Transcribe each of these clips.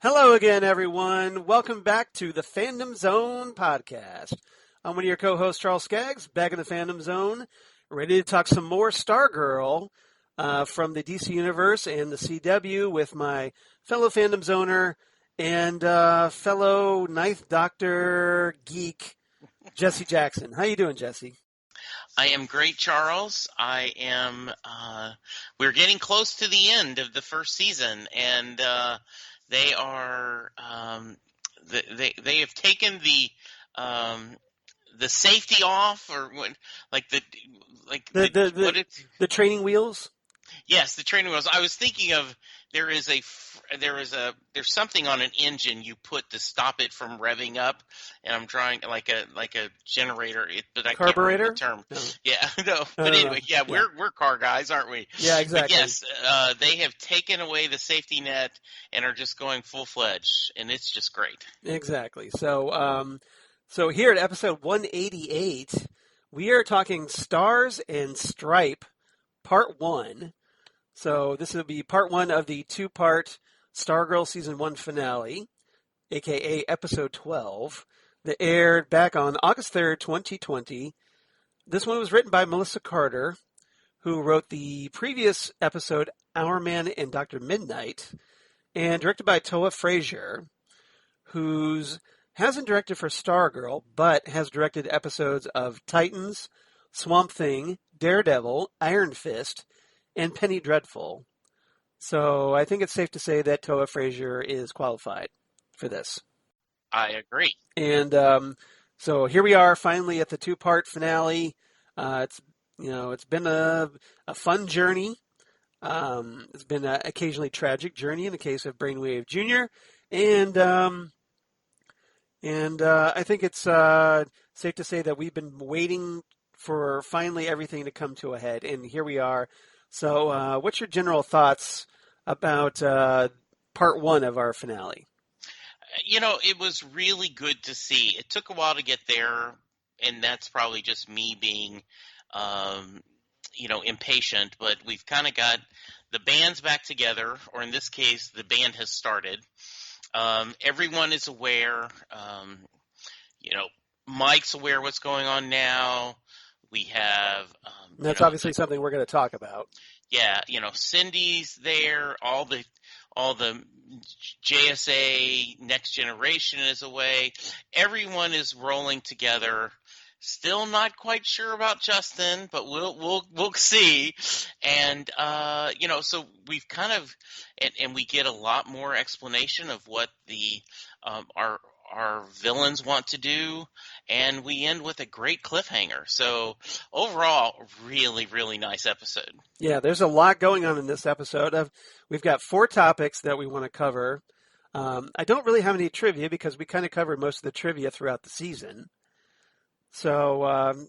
Hello again, everyone. Welcome back to the Fandom Zone podcast. I'm one of your co-hosts, Charles Skaggs, back in the Fandom Zone, ready to talk some more Stargirl from the DC Universe and the CW with my fellow Fandom Zoner and fellow Ninth Doctor geek, Jesse Jackson. How you doing, Jesse? I am great, Charles. I am. We're getting close to the end of the first season, and they are. They have taken the safety off, or what? The training wheels. Yes, the training wheels. I was thinking of there's something on an engine you put to stop it from revving up, and I'm trying like a generator, but I can't remember the term. No. Yeah, no. But anyway, yeah, we're car guys, aren't we? Yeah, exactly. But yes, they have taken away the safety net and are just going full fledged, and it's just great. Exactly. So, here at episode 188, we are talking Stars and Stripe, Part 1. So this will be Part 1 of the two-part Stargirl Season 1 finale, a.k.a. Episode 12, that aired back on August 3rd, 2020. This one was written by Melissa Carter, who wrote the previous episode, Our Man and Dr. Midnight, and directed by Toa Frazier, who hasn't directed for Stargirl, but has directed episodes of Titans, Swamp Thing, Daredevil, Iron Fist, and Penny Dreadful. So I think it's safe to say that Toa Frazier is qualified for this. I agree. And so here we are, finally at the two-part finale. It's been a fun journey. It's been an occasionally tragic journey in the case of Brainwave Jr. And I think it's safe to say that we've been waiting for finally everything to come to a head, and here we are. So what's your general thoughts about Part 1 of our finale? It was really good to see. It took a while to get there, and that's probably just me being, impatient. But we've kind of got the band's back together, or in this case, the band has started. Everyone is aware. Mike's aware what's going on now. We have. That's obviously something we're going to talk about. Yeah, Cindy's there. All the JSA Next Generation is away. Everyone is rolling together. Still not quite sure about Justin, but we'll see. And so we've kind of and we get a lot more explanation of what the our villains want to do, and we end with a great cliffhanger. So overall, really, really nice episode. Yeah, there's a lot going on in this episode. We've got 4 topics that we want to cover. I don't really have any trivia because we kind of covered most of the trivia throughout the season. So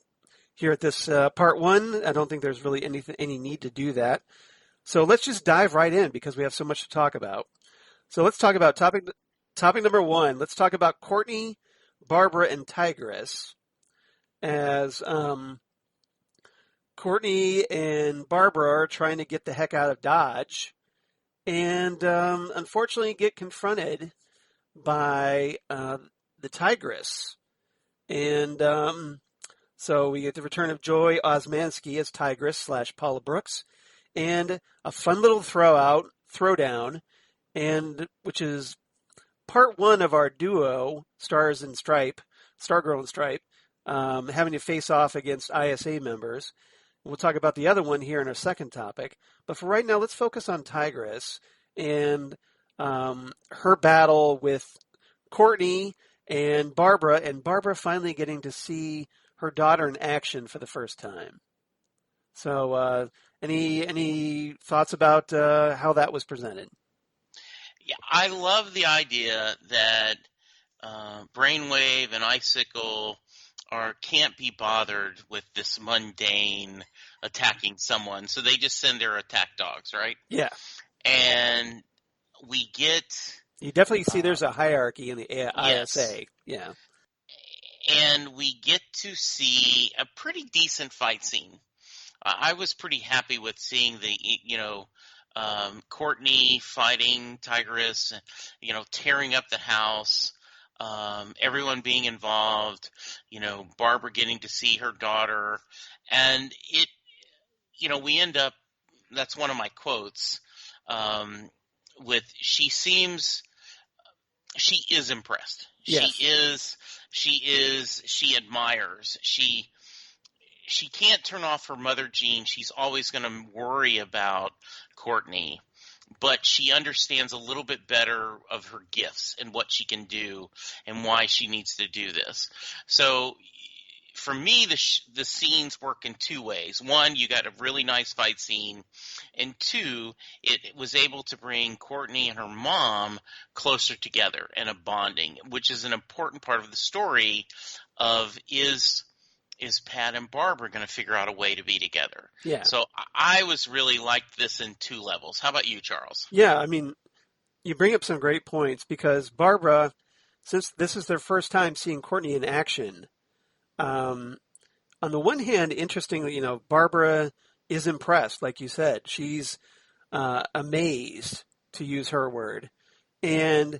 here at this Part 1, I don't think there's really any need to do that. So let's just dive right in because we have so much to talk about. So let's talk about topic number 1. Let's talk about Courtney, Barbara, and Tigress. As Courtney and Barbara are trying to get the heck out of Dodge, and unfortunately get confronted by the Tigress. And so we get the return of Joy Osmanski as Tigress / Paula Brooks, and a fun little throwdown, and which is Part 1 of our duo, Stars and Stripe, Stargirl and Stripe, having to face off against ISA members. We'll talk about the other one here in our second topic. But for right now, let's focus on Tigress and her battle with Courtney and Barbara finally getting to see her daughter in action for the first time. So, any thoughts about how that was presented? Yeah, I love the idea that Brainwave and Icicle can't be bothered with this mundane attacking someone, so they just send their attack dogs, right? Yeah. And we get... You definitely see there's a hierarchy in the yes. ISA. Yeah. And we get to see a pretty decent fight scene. I was pretty happy with seeing Courtney fighting Tigress, tearing up the house, everyone being involved, Barbara getting to see her daughter. And we end up, that's one of my quotes, with she is impressed. Yes. She admires. She can't turn off her mother gene. She's always going to worry about Courtney, but she understands a little bit better of her gifts and what she can do and why she needs to do this. So for me, the scenes work in two ways. One, you got a really nice fight scene, and two, it was able to bring Courtney and her mom closer together and a bonding, which is an important part of the story of is Pat and Barbara going to figure out a way to be together? Yeah. So I was really liked this in two levels. How about you, Charles? Yeah, I mean, you bring up some great points because Barbara, since this is their first time seeing Courtney in action, on the one hand, interestingly, Barbara is impressed, like you said. She's amazed, to use her word, and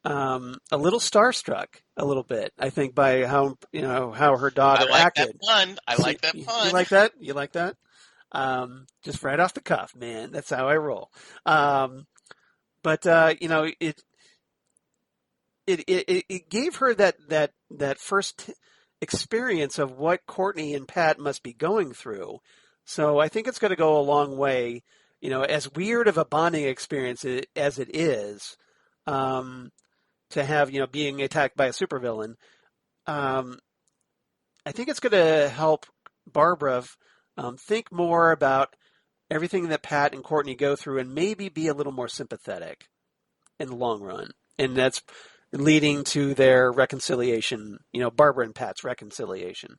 a little starstruck, a little bit, I think, by how her daughter acted. I like that pun. You like that? You like that? Just right off the cuff, man. That's how I roll. But it gave her that first experience of what Courtney and Pat must be going through. So I think it's going to go a long way. As weird of a bonding experience as it is, to have, being attacked by a supervillain, I think it's going to help Barbara think more about everything that Pat and Courtney go through and maybe be a little more sympathetic in the long run. And that's leading to their reconciliation, Barbara and Pat's reconciliation.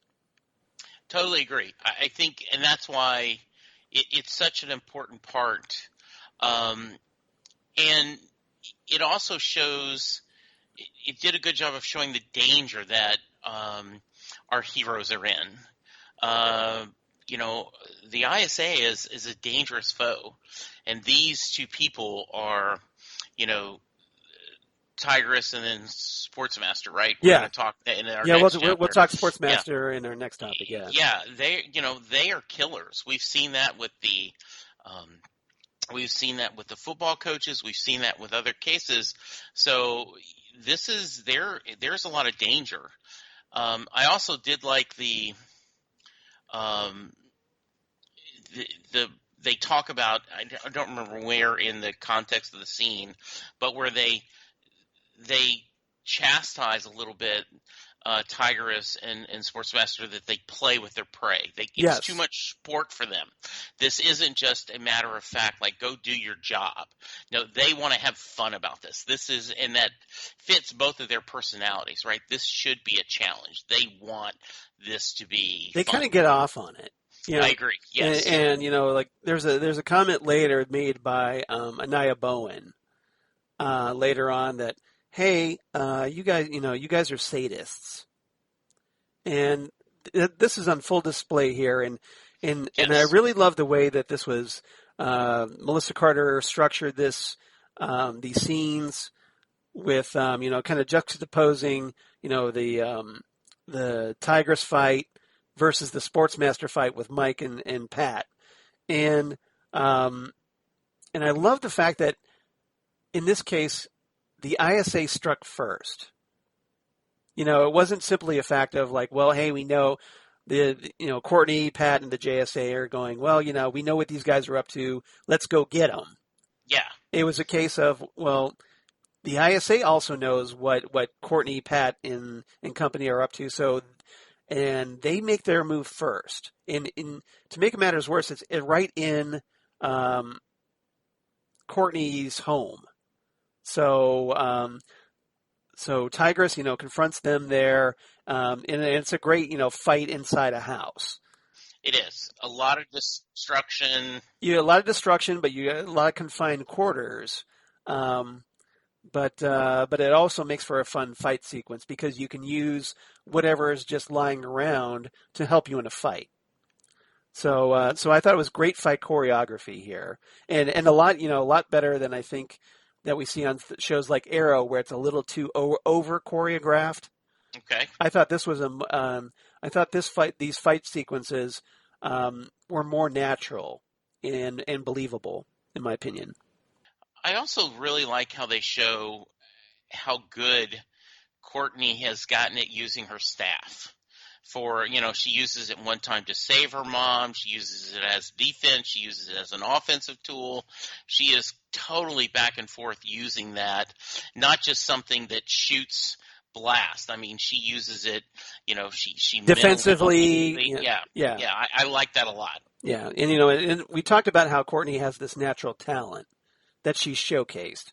Totally agree. I think, and that's why it's such an important part. And it also shows, it did a good job of showing the danger that our heroes are in. The ISA is a dangerous foe, and these two people are, Tigress and then Sportsmaster, right? Yeah. We're going to talk in our next chapter. We'll talk Sportsmaster in our next topic. Yeah. Yeah, they are killers. We've seen that with the football coaches. We've seen that with other cases. So there's a lot of danger. I also did like they talk about, I don't remember where in the context of the scene, but where they chastise a little bit Tigress and Sportsmaster that they play with their prey. It's too much sport for them. This isn't just a matter of fact, like, go do your job. No, they want to have fun about this. And that fits both of their personalities, right? This should be a challenge. They want this to be They fun. kind of get off on it. I agree. Yes. And like there's a comment later made by Anaya Bowen later on that, hey, you guys are sadists, and this is on full display here, and I really love the way that this was Melissa Carter structured these scenes with kind of juxtaposing the Tigress fight versus the Sportsmaster fight with Mike and Pat, and I love the fact that in this case, the ISA struck first. It wasn't simply a fact of like, well, hey, we know Courtney, Pat, and the JSA are going, well, we know what these guys are up to. Let's go get them. Yeah. It was a case of, well, the ISA also knows what Courtney, Pat, and company are up to. So, and they make their move first. And to make matters worse, it's right in Courtney's home. So, so Tigress, confronts them there, and it's a great, fight inside a house. It is a lot of destruction. You get a lot of destruction, but you get a lot of confined quarters. But it also makes for a fun fight sequence because you can use whatever is just lying around to help you in a fight. So so I thought it was great fight choreography here, and a lot better than I think that we see on shows like Arrow, where it's a little too over choreographed. Okay. I thought this was these fight sequences were more natural and believable, in my opinion. I also really like how they show how good Courtney has gotten at using her staff. She uses it one time to save her mom. She uses it as defense. She uses it as an offensive tool. She is totally back and forth using that, not just something that shoots blast. I mean, she uses it, she Defensively. Yeah. I like that a lot. Yeah. And we talked about how Courtney has this natural talent that she's showcased.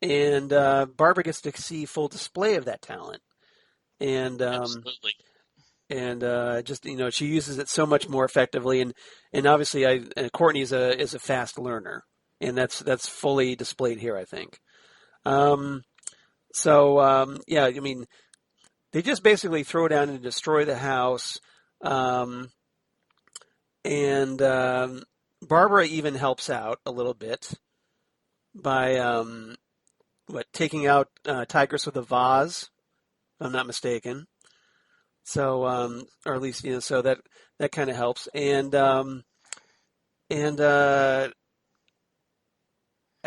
And Barbara gets to see full display of that talent. And Absolutely. And just she uses it so much more effectively, and obviously Courtney is a fast learner, and that's fully displayed here, I think. Yeah, I mean, they just basically throw down and destroy the house, and Barbara even helps out a little bit by taking out Tigress with a vase, if I'm not mistaken. So, or at least so that kind of helps, and I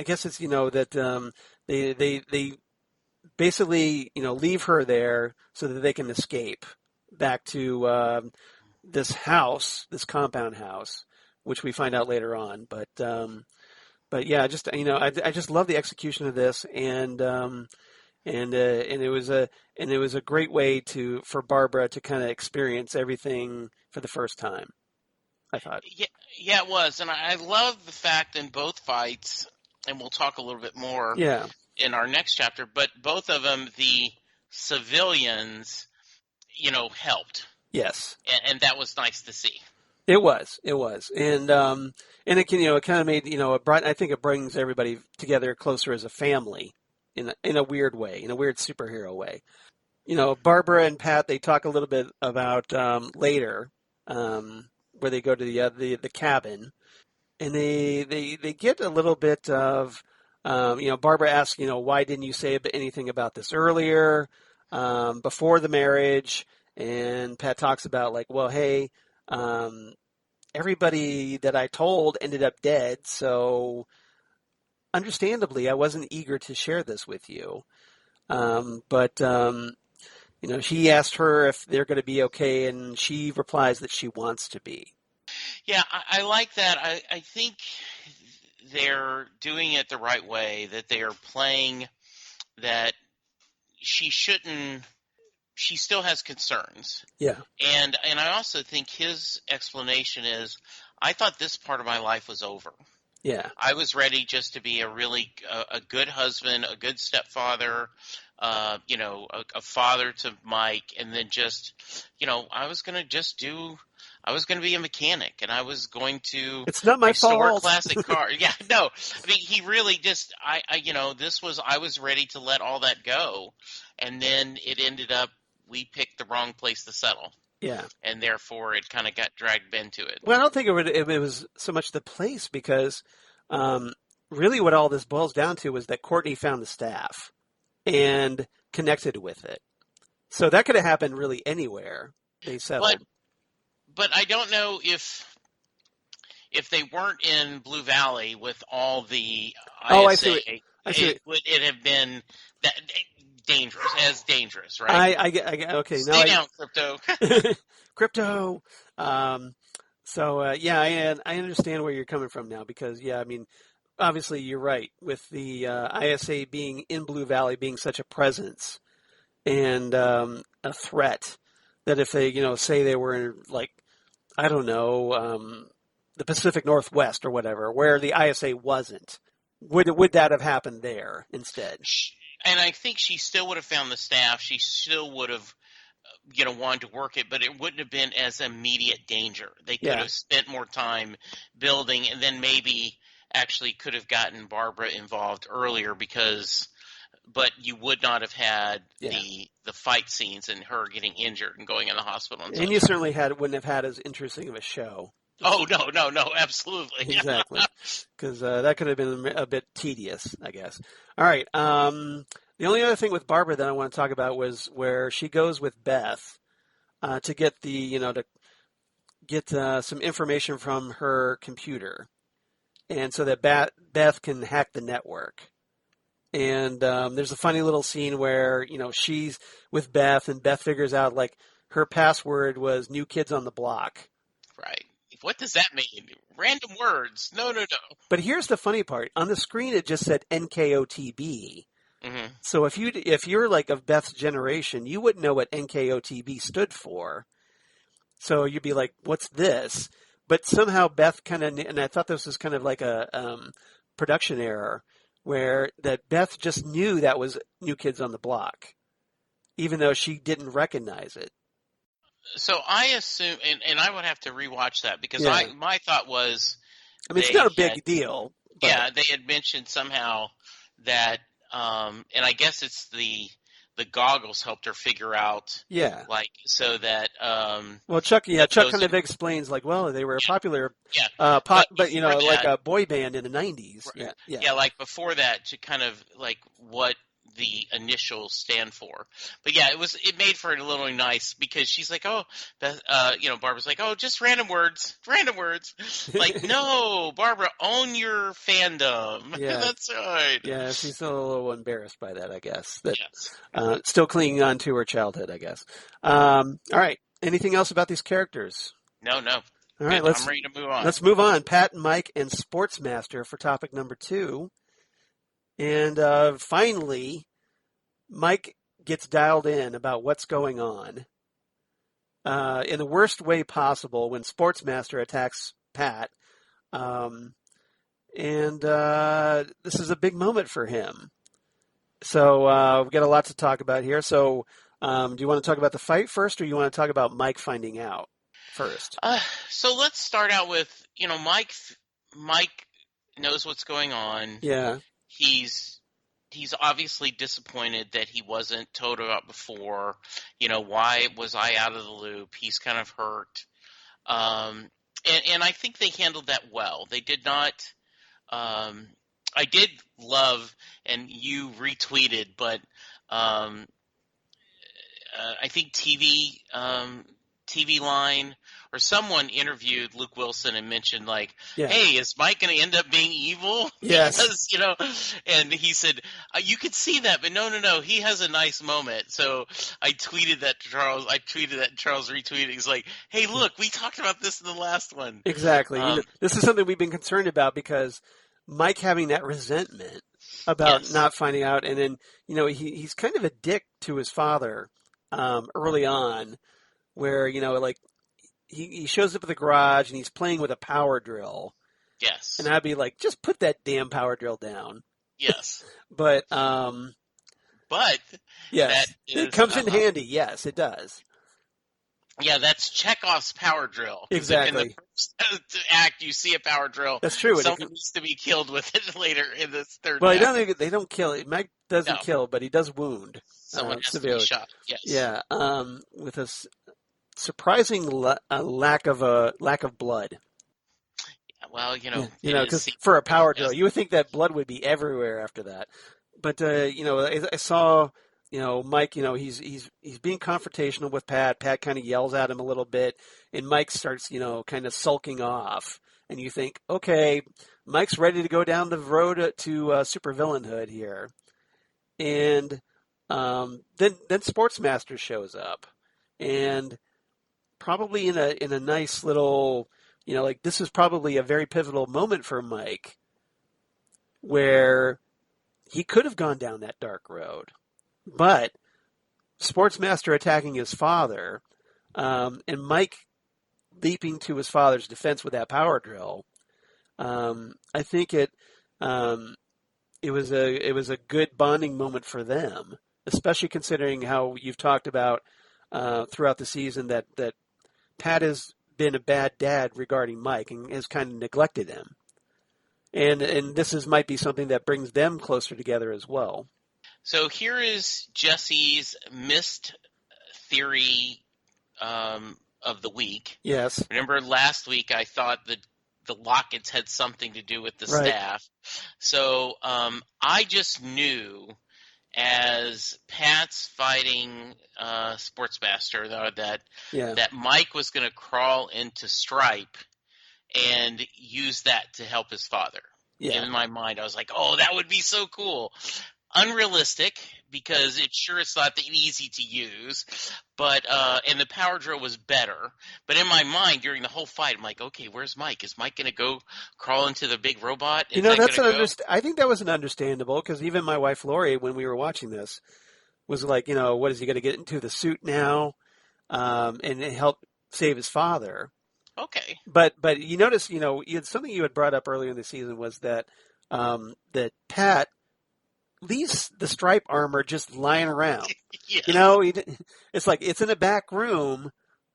guess it's that they basically leave her there so that they can escape back to this house, this compound house, which we find out later on. But yeah, just I just love the execution of this, and it was a great way for Barbara to kind of experience everything for the first time, I thought. Yeah, it was, and I love the fact in both fights, and we'll talk a little bit more in our next chapter. But both of them, the civilians, helped. Yes, and that was nice to see. It was, and it can it kind of made I think it brings everybody together closer as a family. In a weird way, in a weird superhero way. Barbara and Pat, they talk a little bit about later, where they go to the cabin, and they get a little bit of, Barbara asks, why didn't you say anything about this earlier, before the marriage? And Pat talks about like, well, hey, everybody that I told ended up dead, so understandably, I wasn't eager to share this with you. But she asked her if they're going to be okay, and she replies that she wants to be. Yeah, I like that. I think they're doing it the right way, that they are playing that she shouldn't. She still has concerns. Yeah. And I also think his explanation is, I thought this part of my life was over. Yeah. I was ready just to be a good husband, a good stepfather, a father to Mike, and then just, I was going to be a mechanic, and I was going to It's not my restore fault. classic cars. Yeah, no, I mean, he really just, I was ready to let all that go, and then it ended up, we picked the wrong place to settle. Yeah. And therefore, it kind of got dragged into it. Well, I don't think it was so much the place, because really what all this boils down to is that Courtney found the staff and connected with it. So that could have happened really anywhere they settled. But I don't know if they weren't in Blue Valley with all the ISA, I see. Would it have been that dangerous, right? Okay, Stay down, Crypto. Crypto. I understand where you're coming from now because, yeah, I mean, obviously you're right with the ISA being in Blue Valley being such a presence and a threat that if they, say they were in, like, I don't know, the Pacific Northwest or whatever, where the ISA wasn't, would that have happened there instead? And I think she still would have found the staff. She still would have, wanted to work it, but it wouldn't have been as immediate danger. They could have spent more time building, and then maybe actually could have gotten Barbara involved earlier but you would not have had the fight scenes and her getting injured and going in the hospital. And you certainly wouldn't have had as interesting of a show. Oh, no, absolutely. Exactly. Because that could have been a bit tedious, I guess. All right. The only other thing with Barbara that I want to talk about was where she goes with Beth to get to get some information from her computer. And so that Beth can hack the network. And there's a funny little scene where, she's with Beth and Beth figures out like her password was New Kids on the Block. Right. What does that mean? Random words. No. But here's the funny part. On the screen, it just said NKOTB. Mm-hmm. So if you're like of Beth's generation, you wouldn't know what NKOTB stood for. So you'd be like, what's this? But somehow Beth kind of, and I thought this was kind of like a production error, where that Beth just knew that was New Kids on the Block, even though she didn't recognize it. So I assume, and I would have to rewatch that because my thought was, I mean, it's not a big deal. But. Yeah, they had mentioned somehow that, and I guess it's the goggles helped her figure out. Yeah. Like so that. Well, Chuck kind of explains like, well, they were a popular, but like a boy band in the 90s. Right. Yeah, like before that to kind of like what the initials stand for. But yeah, it made for it a little nice because she's like, oh, Barbara's like, oh, just random words. Like, no, Barbara, own your fandom. Yeah. That's right. Yeah, she's a little embarrassed by that, I guess. Still clinging on to her childhood, I guess. All right. Anything else about these characters? No. All right, I'm ready to move on. Let's move on. Pat, Mike, and Sportsmaster for topic number 2. And finally, Mike gets dialed in about what's going on in the worst way possible when Sportsmaster attacks Pat. And this is a big moment for him. So we've got a lot to talk about here. So do you want to talk about the fight first, or you want to talk about Mike finding out first? So let's start out with, Mike knows what's going on. Yeah. He's obviously disappointed that he wasn't told about before. Why was I out of the loop? He's kind of hurt. And I think they handled that well. They did not I did love, and you retweeted, but I think TV Line or someone interviewed Luke Wilson and mentioned like, hey, is Mike going to end up being evil? Yes. Because, and he said, you could see that, but no, he has a nice moment. So I tweeted that to Charles. Charles retweeted. He's like, hey, look, we talked about this in the last one. Exactly. This is something we've been concerned about because Mike having that resentment about not finding out. And then, he's kind of a dick to his father early on where, like, he shows up at the garage and he's playing with a power drill. Yes. And I'd be like, just put that damn power drill down. Yes. But yes, it comes in handy. Yes, it does. Yeah, that's Chekhov's power drill. Exactly. In the first act, you see a power drill. That's true. Someone needs to be killed with it later in this third Well, act. they don't kill it. Mike doesn't kill, but he does wound. Someone has to be shot. Yes. Yeah. With a surprising lack of blood. Well, because for a power drill, you would think that blood would be everywhere after that. But I saw, Mike, he's being confrontational with Pat. Pat kind of yells at him a little bit, and Mike starts, kind of sulking off. And you think, okay, Mike's ready to go down the road to supervillainhood here. And Then Sportsmaster shows up, and probably in a nice little, like this is probably a very pivotal moment for Mike, where he could have gone down that dark road, but Sportsmaster attacking his father, and Mike leaping to his father's defense with that power drill. I think it was a good bonding moment for them, especially considering how you've talked about throughout the season that Pat has been a bad dad regarding Mike and has kind of neglected him. And this might be something that brings them closer together as well. So here is Jesse's missed theory of the week. Yes. Remember last week I thought that the Lockets had something to do with the Right. staff. So I just knew as Pat's fighting Sportsmaster that Mike was going to crawl into S.T.R.I.P.E and use that to help his father. Yeah. In my mind, I was like, oh, that would be so cool. Unrealistic, because it's not that easy to use, but and the power drill was better. But in my mind, during the whole fight, I'm like, okay, where's Mike? Is Mike going to go crawl into the big robot? I think that was an understandable, because even my wife Lori, when we were watching this, was like, what is he going to get into the suit now, and help save his father? Okay. But you notice, something you had brought up earlier in the season was that that Pat leaves the stripe armor just lying around. Yes. It's like it's in a back room,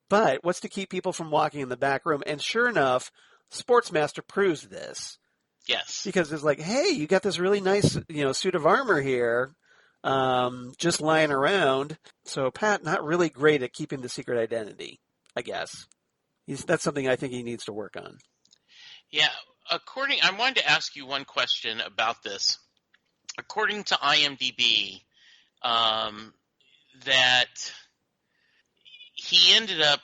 but what's to keep people from walking in the back room? And sure enough, Sportsmaster proves this. Yes. Because it's like, hey, you got this really nice, suit of armor here, just lying around. So Pat, not really great at keeping the secret identity, I guess. That's something I think he needs to work on. Yeah. I wanted to ask you one question about this. According to IMDb, that he ended up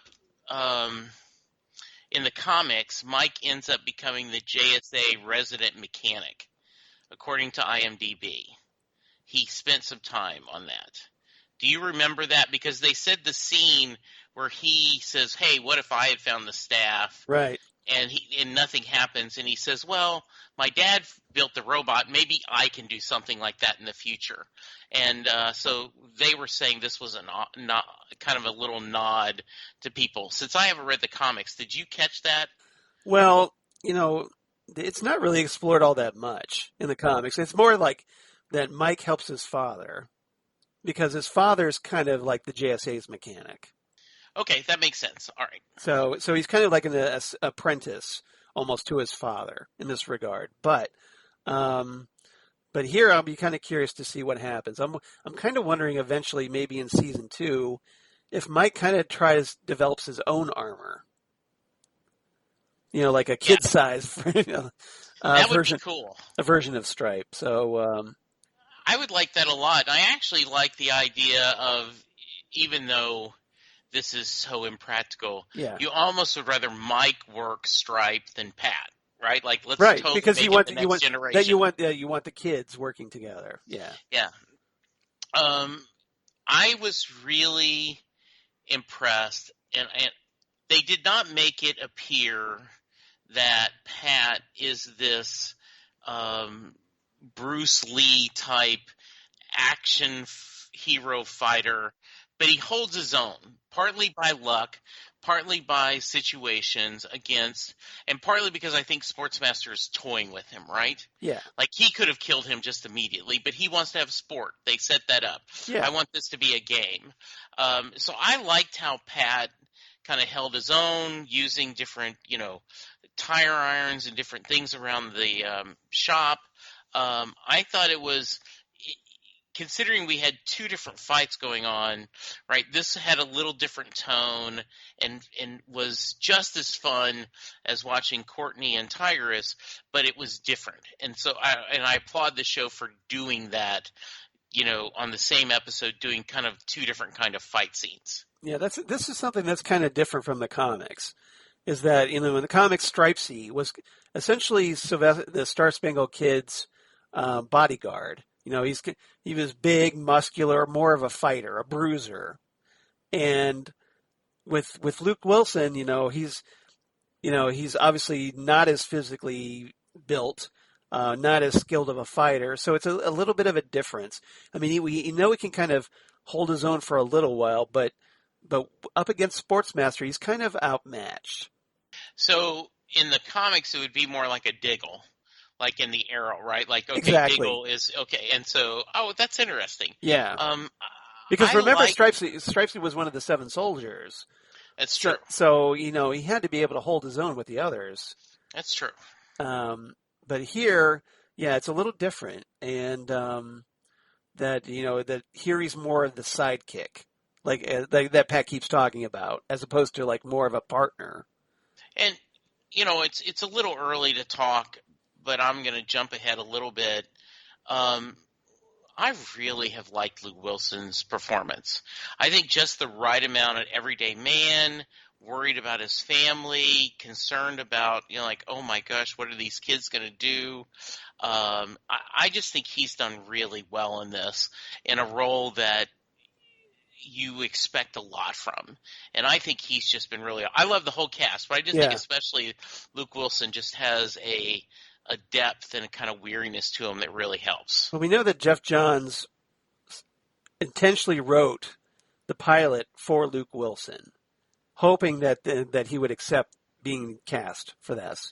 in the comics, Mike ends up becoming the JSA resident mechanic. According to IMDb, he spent some time on that. Do you remember that? Because they said the scene where he says, "Hey, what if I had found the staff?" Right. And nothing happens, and he says, "Well, my dad built the robot. Maybe I can do something like that in the future." And so they were saying this was not kind of a little nod to people. Since I haven't read the comics, did you catch that? Well, it's not really explored all that much in the comics. It's more like that Mike helps his father because his father's kind of like the JSA's mechanic. Okay, that makes sense. All right. So he's kind of like an apprentice almost to his father in this regard. But here I'll be kind of curious to see what happens. I'm kind of wondering eventually, maybe in season 2, if Mike kind of develops his own armor. Like a kid size that would version, be cool. A version of S.T.R.I.P.E. So I would like that a lot. I actually like the idea of, even though this is so impractical, you almost would rather Mike work S.T.R.I.P.E. than Pat, right? Like, let's totally because make you want it the next generation. That you want the kids working together. Yeah. Yeah. I was really impressed, and they did not make it appear that Pat is this Bruce Lee type action hero fighter, but he holds his own, partly by luck, partly by situations and partly because I think Sportsmaster is toying with him, right? Yeah. Like, he could have killed him just immediately, but he wants to have sport. They set that up. Yeah. I want this to be a game. So I liked how Pat kind of held his own, using different, tire irons and different things around the shop. I thought it was, considering we had 2 different fights going on, right, this had a little different tone and was just as fun as watching Courtney and Tigress, but it was different. And so I applaud the show for doing that, on the same episode, doing kind of 2 different kind of fight scenes. Yeah, this is something that's kind of different from the comics. Is that, in the comics, Stripe-C was essentially the Star Spangled Kid's bodyguard. He was big, muscular, more of a fighter, a bruiser. And with Luke Wilson, he's obviously not as physically built, not as skilled of a fighter. So it's a little bit of a difference. I mean, he can kind of hold his own for a little while, but up against Sportsmaster, he's kind of outmatched. So in the comics, it would be more like a Diggle, like in the Arrow, right? Like, okay, Exactly. Diggle is okay, and so that's interesting. Yeah. Because remember, like Stripesy was one of the 7 soldiers. That's true. So he had to be able to hold his own with the others. That's true. But here, yeah, it's a little different, and that here he's more of the sidekick, like that Pat keeps talking about, as opposed to like more of a partner. And it's a little early to talk, but I'm going to jump ahead a little bit. I really have liked Luke Wilson's performance. I think just the right amount of everyday man, worried about his family, concerned about, like, oh my gosh, what are these kids going to do? I just think he's done really well in this, in a role that you expect a lot from. And I think he's just been really – I love the whole cast, but I just think especially Luke Wilson just has a depth and a kind of weariness to him that really helps. Well, we know that Jeff Johns intentionally wrote the pilot for Luke Wilson, hoping that he would accept being cast for this.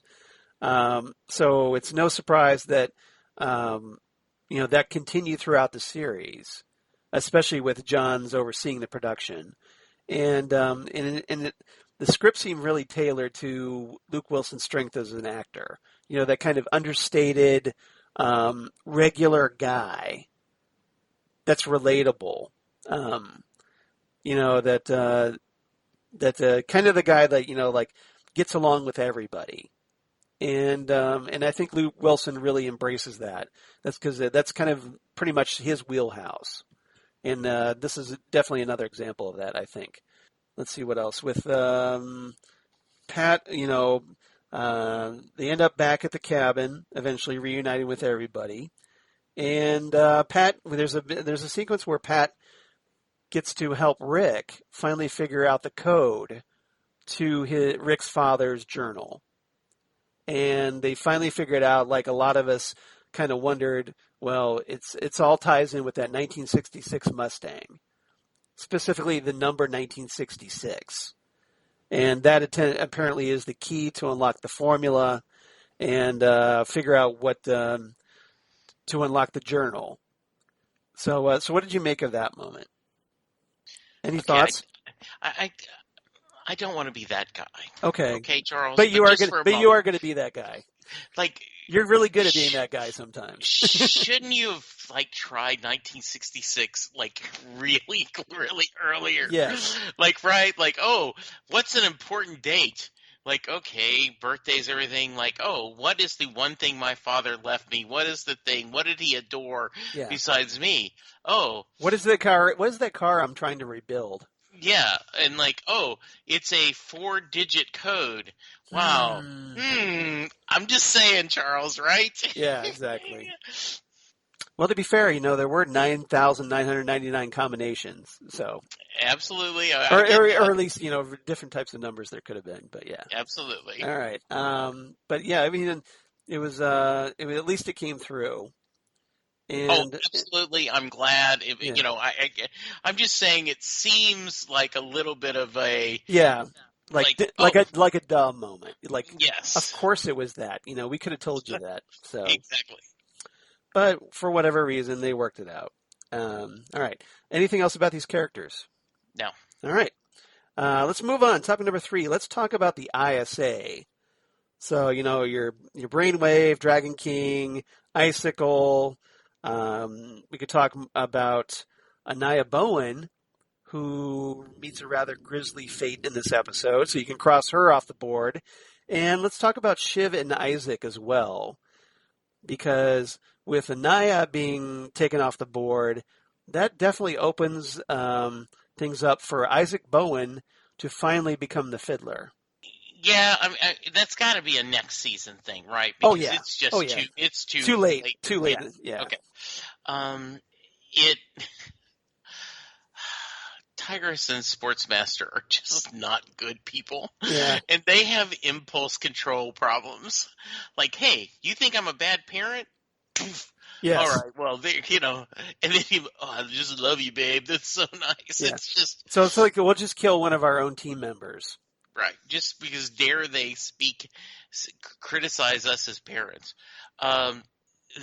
So it's no surprise that that continued throughout the series, especially with Johns overseeing the production, and the script seemed really tailored to Luke Wilson's strength as an actor. That kind of understated, regular guy that's relatable. That kind of the guy that like gets along with everybody, and I think Luke Wilson really embraces that. That's because that's kind of pretty much his wheelhouse, and this is definitely another example of that, I think. Let's see what else with Pat. They end up back at the cabin, eventually reuniting with everybody, and Pat. There's a sequence where Pat gets to help Rick finally figure out the code to Rick's father's journal. And they finally figure it out, like a lot of us kind of wondered, well, it's all ties in with that 1966 Mustang, specifically the number 1966. And that apparently is the key to unlock the formula and figure out what to unlock the journal. So what did you make of that moment? Any thoughts? I don't want to be that guy. Okay, Charles. But you are going to be that guy. Like, you're really good at being that guy sometimes. Shouldn't you have tried 1966 really, really earlier? Yes. Right? Oh, what's an important date? Okay, birthdays, everything. What is the one thing my father left me? What is the thing? What did he adore besides me? Oh, what is that car? What is that car I'm trying to rebuild? Yeah, and it's a 4-digit code. Wow. I'm just saying, Charles, right? Yeah, exactly. Well, to be fair, there were 9,999 combinations, so absolutely, or at least different types of numbers there could have been, but yeah, absolutely. All right, but yeah, I mean, it was at least it came through. And absolutely! I'm glad. I'm just saying it seems like a little bit of a like a dumb moment. Yes, of course it was that. We could have told you that. So exactly. But for whatever reason, they worked it out. All right. Anything else about these characters? No. All right. Let's move on. Topic number 3. Let's talk about the ISA. So your Brainwave, Dragon King, Icicle. We could talk about Anaya Bowen, who meets a rather grisly fate in this episode, so you can cross her off the board. And let's talk about Shiv and Isaac as well, because with Anaya being taken off the board, that definitely opens things up for Isaac Bowen to finally become the Fiddler. Yeah, that's got to be a next season thing, right? Oh Because yeah. it's Oh just yeah. it's too Too late. late. Too late. Yeah. Yeah. Okay. Um, it Tigress and Sportsmaster are just not good people, Yeah. and they have impulse control problems. Like, hey, you think I'm a bad parent? Poof. All Yes. right, well, and then I just love you, babe. That's so nice. Yeah. It's just So it's like we'll just kill one of our own team members. right, just because dare they criticize us as parents. Um,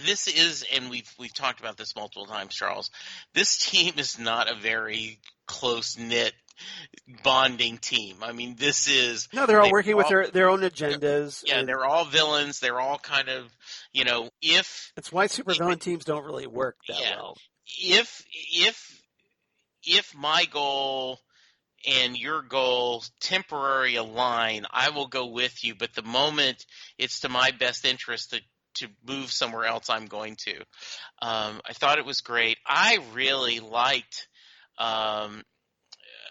this is, and we've talked about this multiple times, Charles. This team is not a very close knit bonding team. I mean, this is No, they're all they're working with all their own agendas, yeah, and they're all villains. They're all kind of if that's why supervillain teams don't really work that yeah well. if my goal and your goal temporary align, I will go with you. But the moment it's to my best interest to move somewhere else, I'm going to. I thought it was great. I really liked um,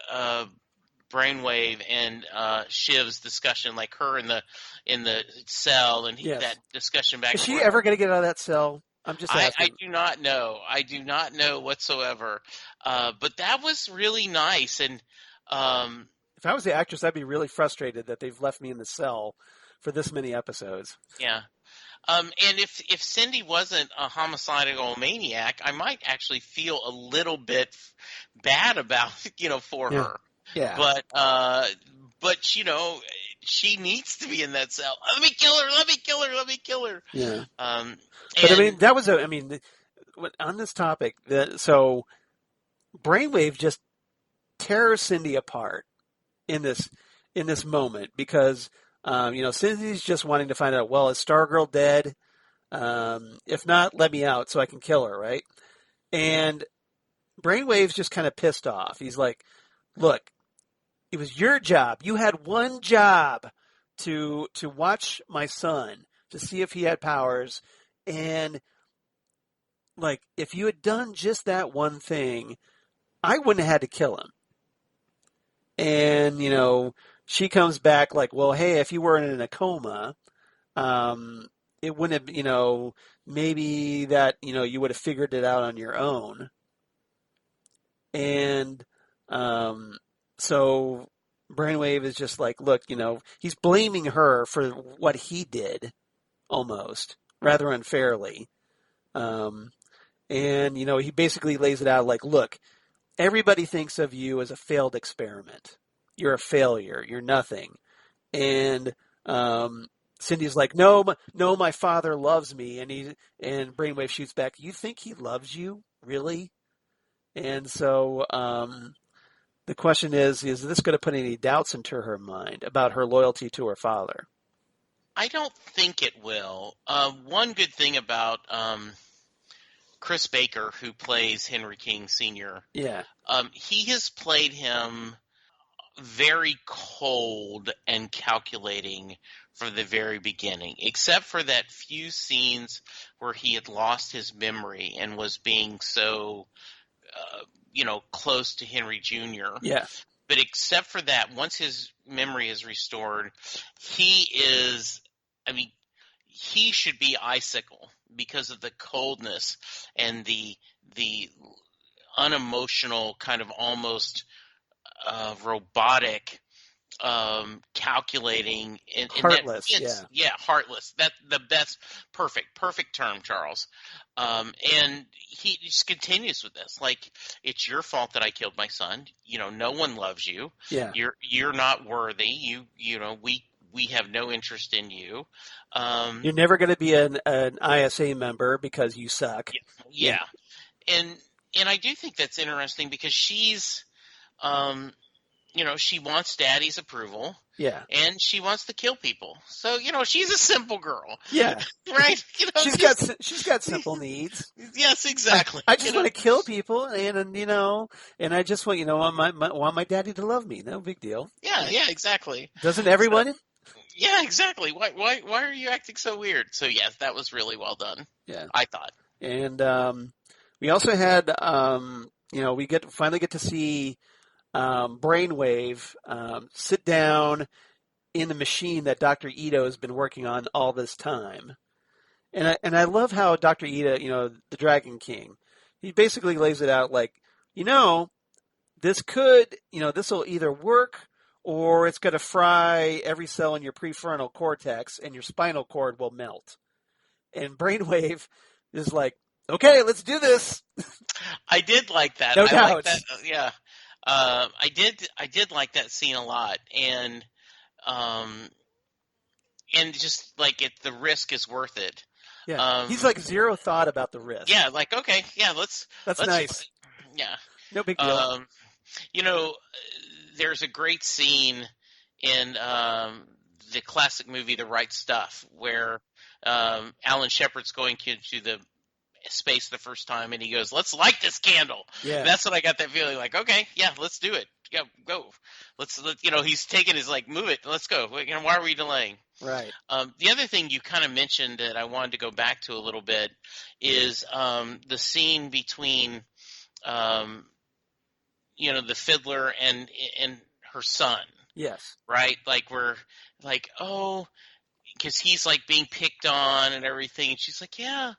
uh, Brainwave and Shiv's discussion, like her in the cell and that Yes. discussion back Is and she forth. ever going to get out of that cell? I'm just I asking. do not know. I do not know whatsoever. But that was really nice. And If I was the actress, I'd be really frustrated that they've left me in the cell for this many episodes. yeah. And if Cindy wasn't a homicidal maniac, I might actually feel a little bit bad about for Yeah. her. Yeah. But she needs to be in that cell. Let me kill her. Let me kill her. Let me kill her. Yeah. Um, But I and mean, on this topic, so Brainwave just tears Cindy apart in this moment because Cindy's just wanting to find out, well, is Stargirl dead? If not, let me out so I can kill her, right? And Brainwave's just kind of pissed off. He's like, look, it was your job. You had one job to watch my son to see if he had powers, and like if you had done just that one thing, I wouldn't have had to kill him. And she comes back like, well, hey, if you weren't in a coma, it wouldn't have, maybe that you would have figured it out on your own. And so Brainwave is just like, look, he's blaming her for what he did almost rather unfairly. And he basically lays it out like, look, everybody thinks of you as a failed experiment. You're a failure. You're nothing. And Cindy's like, no, my father loves me. And Brainwave shoots back, you think he loves you? Really? And so the question is this going to put any doubts into her mind about her loyalty to her father? I don't think it will. One good thing about Chris Baker, who plays Henry King Sr., Yeah. He has played him very cold and calculating from the very beginning, except for that few scenes where he had lost his memory and was being so, close to Henry Jr. Yeah. But except for that, once his memory is restored, he is, he should be Icicle because of the coldness and the unemotional kind of almost robotic calculating and Heartless. heartless. That the best perfect term, Charles. And he just continues with this, like, it's your fault that I killed my son. No one loves you. Yeah. You're not worthy. We have no interest in you. You're never going to be an ISA member because you suck. Yeah. And I do think that's interesting because she's, she wants daddy's approval. Yeah. And she wants to kill people. So, she's a simple girl. Yeah. Right? She's got simple needs. Yes, exactly. I just want to kill people and I just want my daddy to love me. No big deal. Yeah, exactly. Doesn't everyone? Yeah, exactly. Why are you acting so weird? So yes, that was really well done. Yeah. I thought. And we also had we finally get to see Brainwave sit down in the machine that Dr. Ito has been working on all this time. And I love how Dr. Ito, the Dragon King, he basically lays it out like, this will either work or it's going to fry every cell in your prefrontal cortex and your spinal cord will melt. And Brainwave is like, okay, let's do this. I did like that. No I doubt. like that. Yeah. I did like that scene a lot. And just like the risk is worth it. Yeah. He's like zero thought about the risk. Yeah. Like, okay. Yeah. That's nice. Yeah. No big deal. There's a great scene in the classic movie The Right Stuff where Alan Shepard's going into the space the first time and he goes, let's light this candle. Yeah. That's what I got that feeling like, okay, yeah, let's do it. Yeah, go. He's taking his like, move it. Let's go. Why are we delaying? Right. The other thing you kind of mentioned that I wanted to go back to a little bit is the scene between the fiddler and her son. Yes. Right? Like we're like, because he's like being picked on and everything. And she's like, yeah,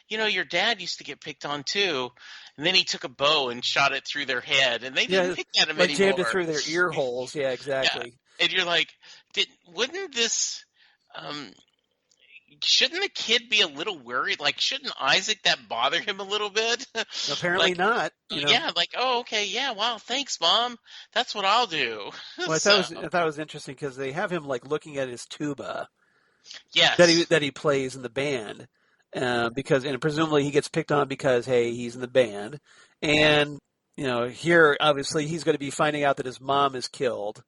your dad used to get picked on too. And then he took a bow and shot it through their head. And they didn't pick at him anymore. Jammed it through their ear holes. Yeah, exactly. Yeah. And you're like, wouldn't this shouldn't the kid be a little worried? Like, shouldn't Isaac that bother him a little bit? Apparently not. Yeah, like, okay, yeah, wow, thanks, Mom. That's what I'll do. Well, I thought it was interesting because they have him like looking at his tuba. Yes. That he plays in the band, because presumably he gets picked on because hey, he's in the band, and here obviously he's going to be finding out that his mom is killed,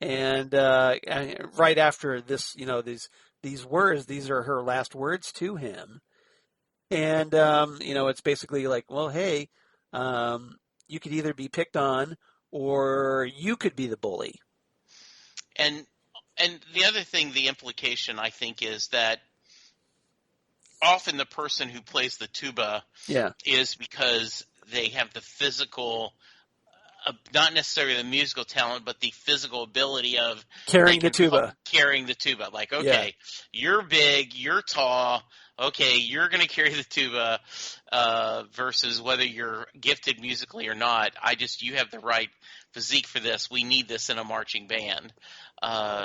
and right after this, these words, these are her last words to him, and it's basically like, well, hey, you could either be picked on or you could be the bully, And the other thing, the implication, I think, is that often the person who plays the tuba is because they have the physical, not necessarily the musical talent, but the physical ability of carrying the tuba. Like, okay, you're big, you're tall, okay, you're going to carry the tuba, versus whether you're gifted musically or not. You have the right physique for this. We need this in a marching band.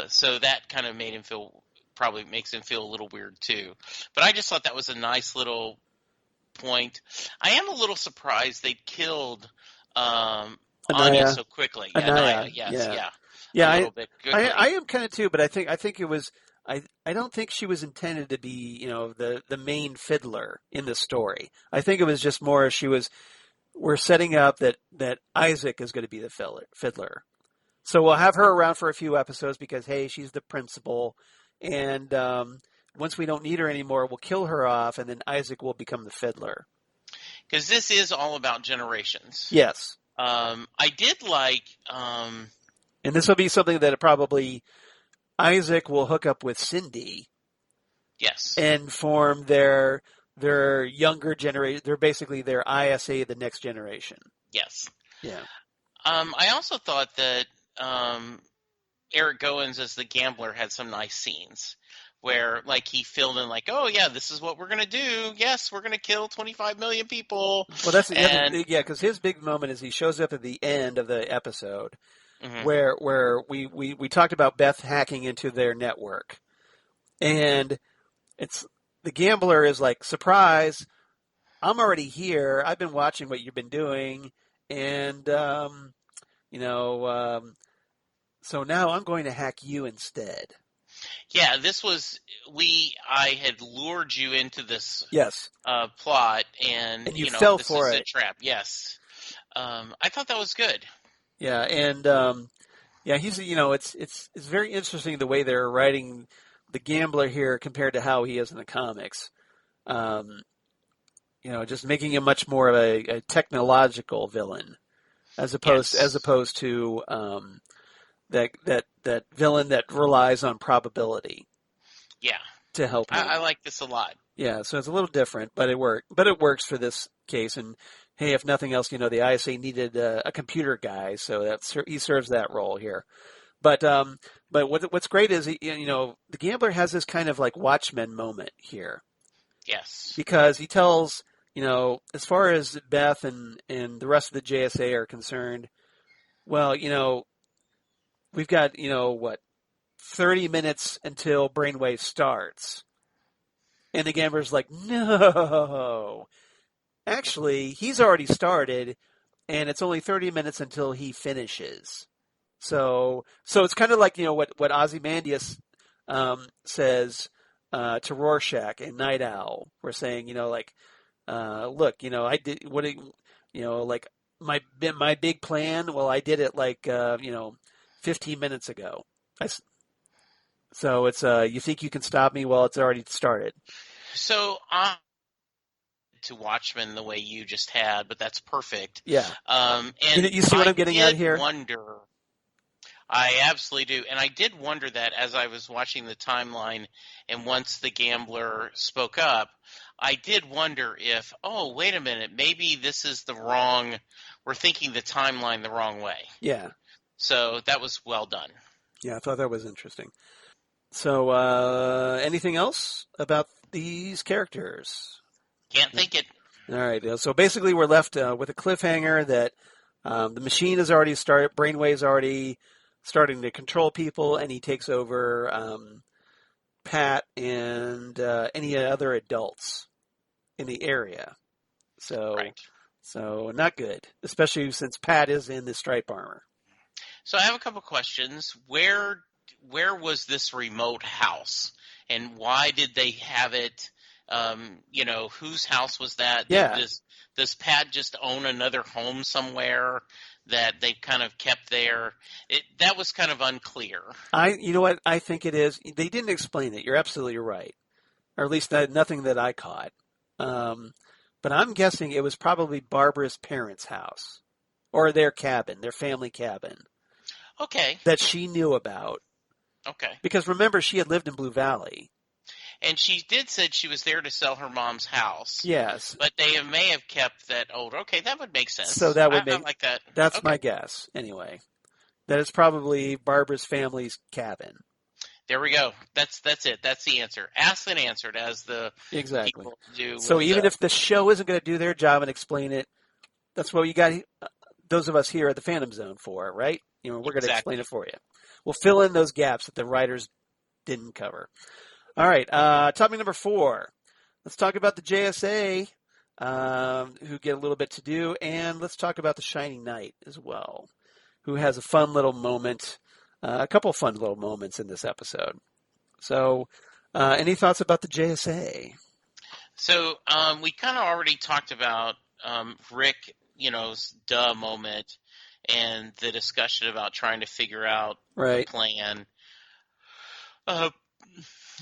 So that kind of probably makes him feel a little weird too. But I just thought that was a nice little point. I am a little surprised they killed Anya so quickly. Anaya, yes. Yeah, a little bit. I am kind of too, but I think it was. I don't think she was intended to be, the main fiddler in the story. I think it was just more we're setting up that Isaac is going to be the fiddler. So we'll have her around for a few episodes because, hey, she's the principal. And once we don't need her anymore, we'll kill her off, and then Isaac will become the fiddler. Because this is all about generations. Yes. I did like... and this will be something that probably Isaac will hook up with Cindy. Yes. And form their younger generation. They're basically their ISA, the next generation. Yes. Yeah. I also thought that Eric Goins as the gambler had some nice scenes where like he filled in like, oh yeah, this is what we're going to do. Yes, we're going to kill 25 million people. Well, that's because his big moment is he shows up at the end of the episode where we talked about Beth hacking into their network. And it's the gambler is like, surprise, I'm already here. I've been watching what you've been doing. And, so now I'm going to hack you instead. Yeah, I had lured you into this plot, and you fell this for is it. A trap. Yes, I thought that was good. Yeah, and he's it's very interesting the way they're writing the gambler here compared to how he is in the comics. Just making him much more of a technological villain, as opposed to that villain that relies on probability. Yeah, to help him. I like this a lot. Yeah, so it's a little different, but it works for this case. And hey, if nothing else, the ISA needed a computer guy, so he serves that role here. but what's great is the gambler has this kind of like Watchmen moment here Yes. because he tells as far as Beth and the rest of the JSA are concerned, well, we've got 30 minutes until Brainwave starts, and the gambler's like, no, actually he's already started, and it's only 30 minutes until he finishes. So it's kind of like what Ozymandias says to Rorschach and Night Owl. We're saying look, I did what like my big plan. Well, I did it 15 minutes ago. So it's you think you can stop me? Well, it's already started. So to Watchmen the way you just had, but that's perfect. Yeah. And You see what I'm getting at here? I absolutely do. And I did wonder that as I was watching the timeline, and once the gambler spoke up, I did wonder if, oh, wait a minute, maybe this is we're thinking the timeline the wrong way. Yeah. So that was well done. Yeah, I thought that was interesting. So anything else about these characters? Can't think it. All right. So basically we're left with a cliffhanger that the machine has already started, Brainwave's already starting to control people, and he takes over Pat and any other adults in the area. Right. So not good, especially since Pat is in the stripe armor. So I have a couple questions. Where was this remote house, and why did they have it? Whose house was that? Yeah. Does Pat just own another home somewhere that they've kind of kept there? That was kind of unclear. You know what I think it is? They didn't explain it. You're absolutely right, or at least nothing that I caught. But I'm guessing it was probably Barbara's parents' house or their cabin, their family cabin. Okay. That she knew about. Okay. Because remember, she had lived in Blue Valley. And she said she was there to sell her mom's house. Yes. But they may have kept that old. Okay, that would make sense. So that would make like that. That's okay. my guess, anyway. That is probably Barbara's family's cabin. There we go. That's it. That's the answer. Asked and answered, as the exactly people do. So even if the show isn't going to do their job and explain it, that's what you got those of us here at the Phantom Zone for, right? We're going to explain it for you. We'll fill in those gaps that the writers didn't cover. All right, topic number 4. Let's talk about the JSA, who get a little bit to do, and let's talk about the Shining Knight as well, who has a fun little moment, a couple fun little moments in this episode. So, any thoughts about the JSA? So, we kind of already talked about Rick, duh moment, and the discussion about trying to figure out the plan.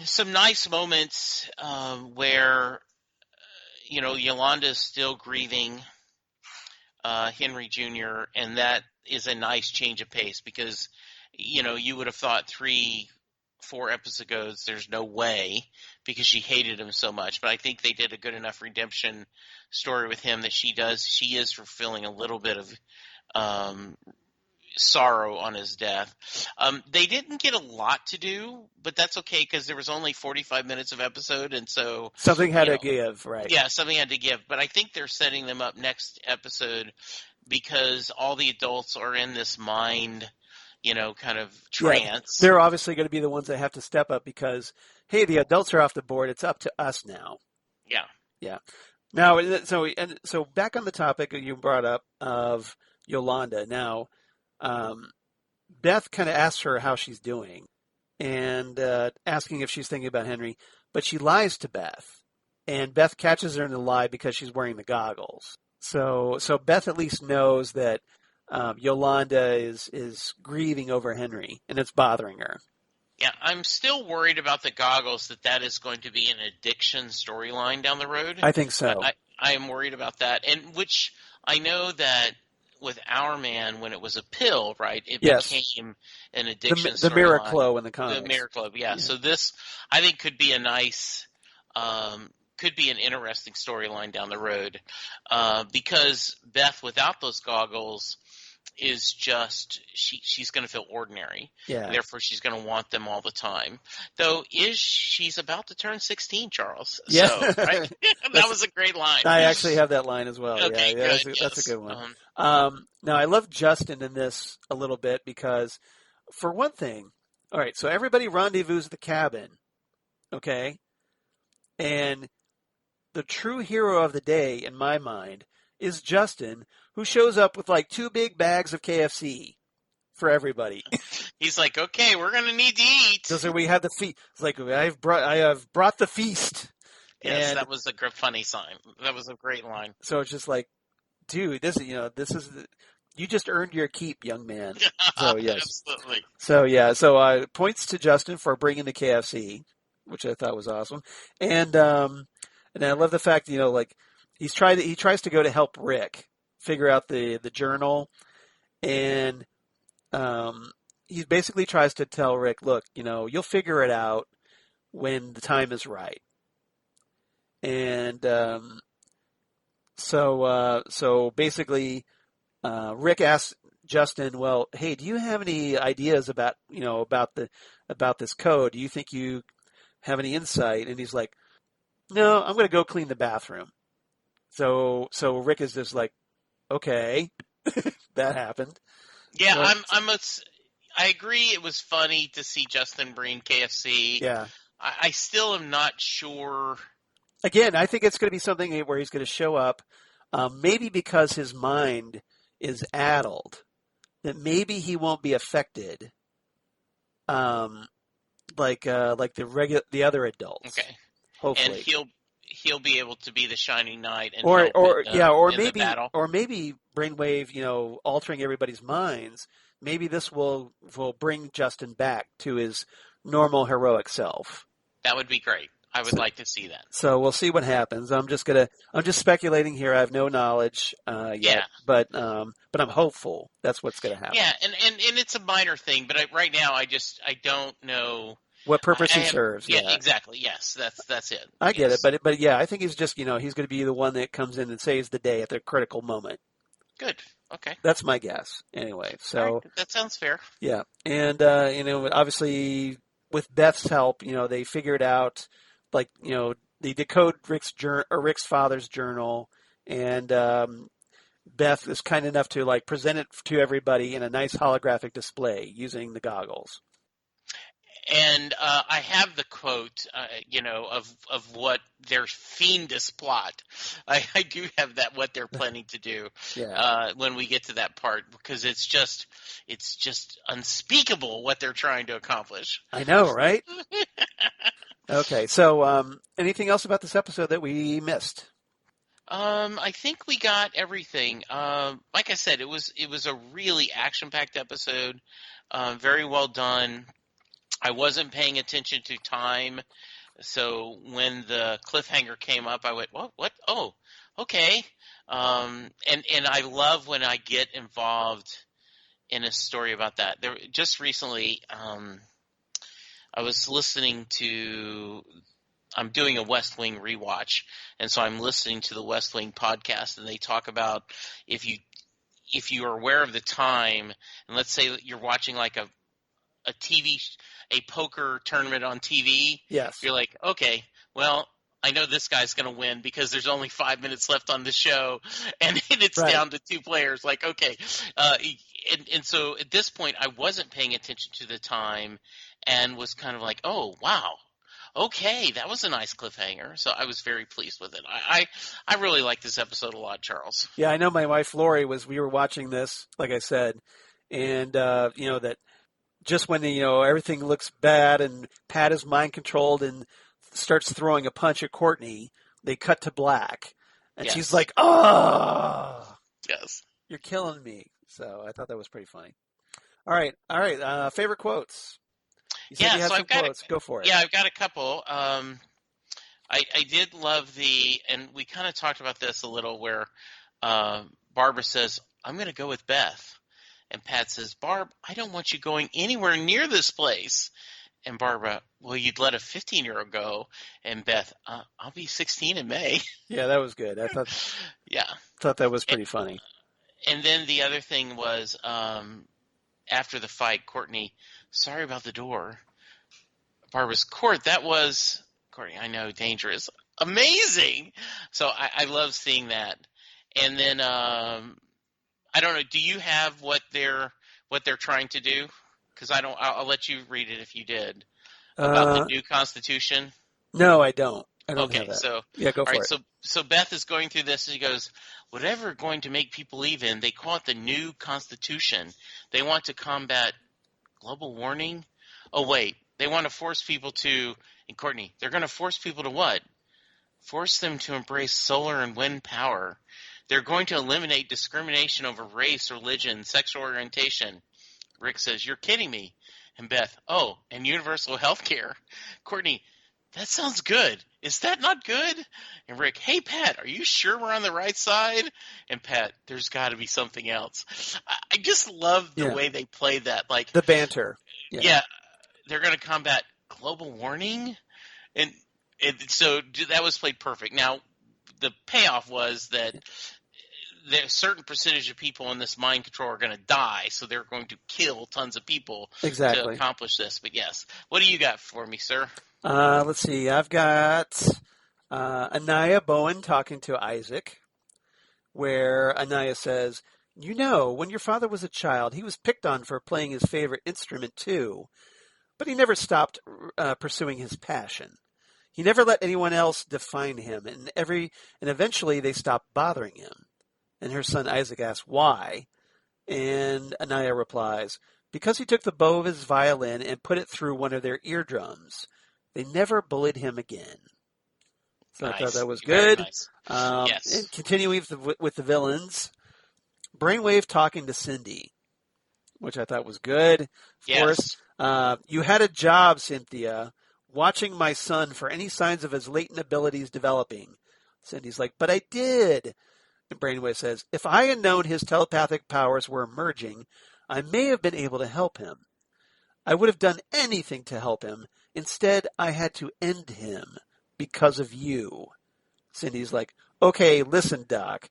Some nice moments where, Yolanda's still grieving Henry Jr., and that is a nice change of pace because, you would have thought 3-4 episodes, there's no way because she hated him so much. But I think they did a good enough redemption story with him that she is fulfilling a little bit of sorrow on his death. They didn't get a lot to do, but that's okay because there was only 45 minutes of episode, and so something had to give, right? Yeah, something had to give. But I think they're setting them up next episode because all the adults are in this mind, kind of trance. Yeah, they're obviously going to be the ones that have to step up because, hey, the adults are off the board. It's up to us now. Yeah. Yeah. Now, so back on the topic you brought up of Yolanda. Now, Beth kind of asks her how she's doing and asking if she's thinking about Henry, but she lies to Beth, and Beth catches her in the lie because she's wearing the goggles. So Beth at least knows that Yolanda is grieving over Henry, and it's bothering her. Yeah, I'm still worried about the goggles, that is going to be an addiction storyline down the road. I think so. I am worried about that, and which I know that with Our Man, when it was a pill, right, it became an addiction storyline. The Miraclo in the comics. The Miraclo, yeah. So this, I think, could be a nice, could be an interesting storyline down the road because Beth, without those goggles, is just she's going to feel ordinary. Yeah. And therefore, she's going to want them all the time. Though, she's about to turn 16, Charles. Yeah. So, right? That was a great line. I actually have that line as well. Okay, Yeah, good. that's a Yes. good one. Now, I love Justin in this a little bit because, for one thing, all right, so everybody rendezvous at the cabin, okay? And the true hero of the day, in my mind, is Justin, who shows up with like 2 big bags of KFC for everybody. He's like, okay, we're going to need to eat. So we had the feast. It's like I have brought the feast. Yes, And that was a funny sign. That was a great line. so it's just like, dude, this is you just earned your keep, young man. So yes, Absolutely. so yeah, so points to Justin for bringing the KFC, which I thought was awesome, and I love the fact like he tries to go to help Rick figure out the journal, and he basically tries to tell Rick, look, you'll figure it out when the time is right, and so basically, Rick asks Justin, well, hey, do you have any ideas about this code? Do you think you have any insight? And he's like, no, I'm going to go clean the bathroom. So Rick is just like, okay, that happened. Yeah, I agree. It was funny to see Justin bring KFC. Yeah. I still am not sure. Again, I think it's going to be something where he's going to show up, maybe because his mind is addled, that maybe he won't be affected, like the other adults. Okay. Hopefully. And he'll be able to be the shining knight and or help or in maybe the battle. or maybe brainwave, altering everybody's minds. Maybe this will bring Justin back to his normal heroic self. That would be great. I would like to see that. So we'll see what happens. I'm just speculating here. I have no knowledge yet, Yeah. but I'm hopeful that's what's going to happen. Yeah, and it's a minor thing, but right now I don't know what purpose he serves. Yeah, exactly. Yes, that's it. I get it, but yeah, I think he's just he's going to be the one that comes in and saves the day at the critical moment. Good. Okay. That's my guess. Anyway, so right. That sounds fair. Yeah, and obviously with Beth's help, they figured out, like, they decode Rick's father's journal, and Beth is kind enough to like present it to everybody in a nice holographic display using the goggles. And I have the quote, of what their fiendish plot. I do have that, what they're planning to do. Yeah. When we get to that part, because it's just unspeakable what they're trying to accomplish. I know, right? Okay, so anything else about this episode that we missed? I think we got everything. Like I said, it was a really action-packed episode. Very well done. I wasn't paying attention to time, so when the cliffhanger came up, I went, "What? Oh, okay." And I love when I get involved in a story about that. Just recently, I was listening to. I'm doing a West Wing rewatch, and so I'm listening to the West Wing podcast, and they talk about if you are aware of the time, and let's say you're watching like a poker tournament on TV. Yes. You're like, okay, well, I know this guy's going to win because there's only 5 minutes left on the show, and it's Right. down to 2 players. Like, okay. And so at this point, I wasn't paying attention to the time and was kind of like, oh, wow. Okay, that was a nice cliffhanger. So I was very pleased with it. I really like this episode a lot, Charles. Yeah, I know my wife Lori we were watching this, like I said, and that just when everything looks bad and Pat is mind controlled and starts throwing a punch at Courtney, they cut to black, and Yes. she's like, "Oh, Yes. you're killing me." So I thought that was pretty funny. All right. Favorite quotes. You said you had some quotes. Go for it. Yeah, I've got a couple. I did love and we kind of talked about this a little, where Barbara says, "I'm going to go with Beth." And Pat says, "Barb, I don't want you going anywhere near this place." And Barbara, "Well, you'd let a 15-year-old go." And Beth, "I'll be 16 in May." Yeah, that was good. I Yeah. thought that was pretty funny. And then the other thing was after the fight, Courtney, sorry about the door. Barbara's Court, that was, Courtney, I know, dangerous. Amazing. So I love seeing that. And then I don't know, do you have what they're trying to do? Because I'll let you read it if you did. About the new Constitution. No, I don't. I don't have Okay, that. so Yeah, go all for right, it. so Beth is going through this and she goes, whatever going to make people believe in, they call it the new Constitution. They want to combat global warming. Oh wait, they want to force people to, and Courtney, they're going to force people to what? Force them to embrace solar and wind power. They're going to eliminate discrimination over race, religion, sexual orientation. Rick says, you're kidding me. And Beth, oh, and universal health care. Courtney, that sounds good. Is that not good? And Rick, hey, Pat, are you sure we're on the right side? And Pat, there's got to be something else. I just love the way they play that. Like the banter. Yeah, they're going to combat global warming. And so that was played perfect. Now, the payoff was that a certain percentage of people in this mind control are going to die, so they're going to kill tons of people to accomplish this. But yes, what do you got for me, sir? Let's see. I've got Anaya Bowen talking to Isaac, where Anaya says, you know, when your father was a child, he was picked on for playing his favorite instrument too, but he never stopped pursuing his passion. He never let anyone else define him, and eventually they stopped bothering him. And her son Isaac asks why, and Anaya replies, because he took the bow of his violin and put it through one of their eardrums. They never bullied him again. So nice. I thought that was good. Nice. Yes. And continuing with the villains, Brainwave talking to Cindy, which I thought was good. Of course, you had a job, Cynthia, watching my son for any signs of his latent abilities developing. Cindy's like, but I did. And Brainwave says, if I had known his telepathic powers were emerging, I may have been able to help him. I would have done anything to help him. Instead, I had to end him because of you. Cindy's like, okay, listen, Doc.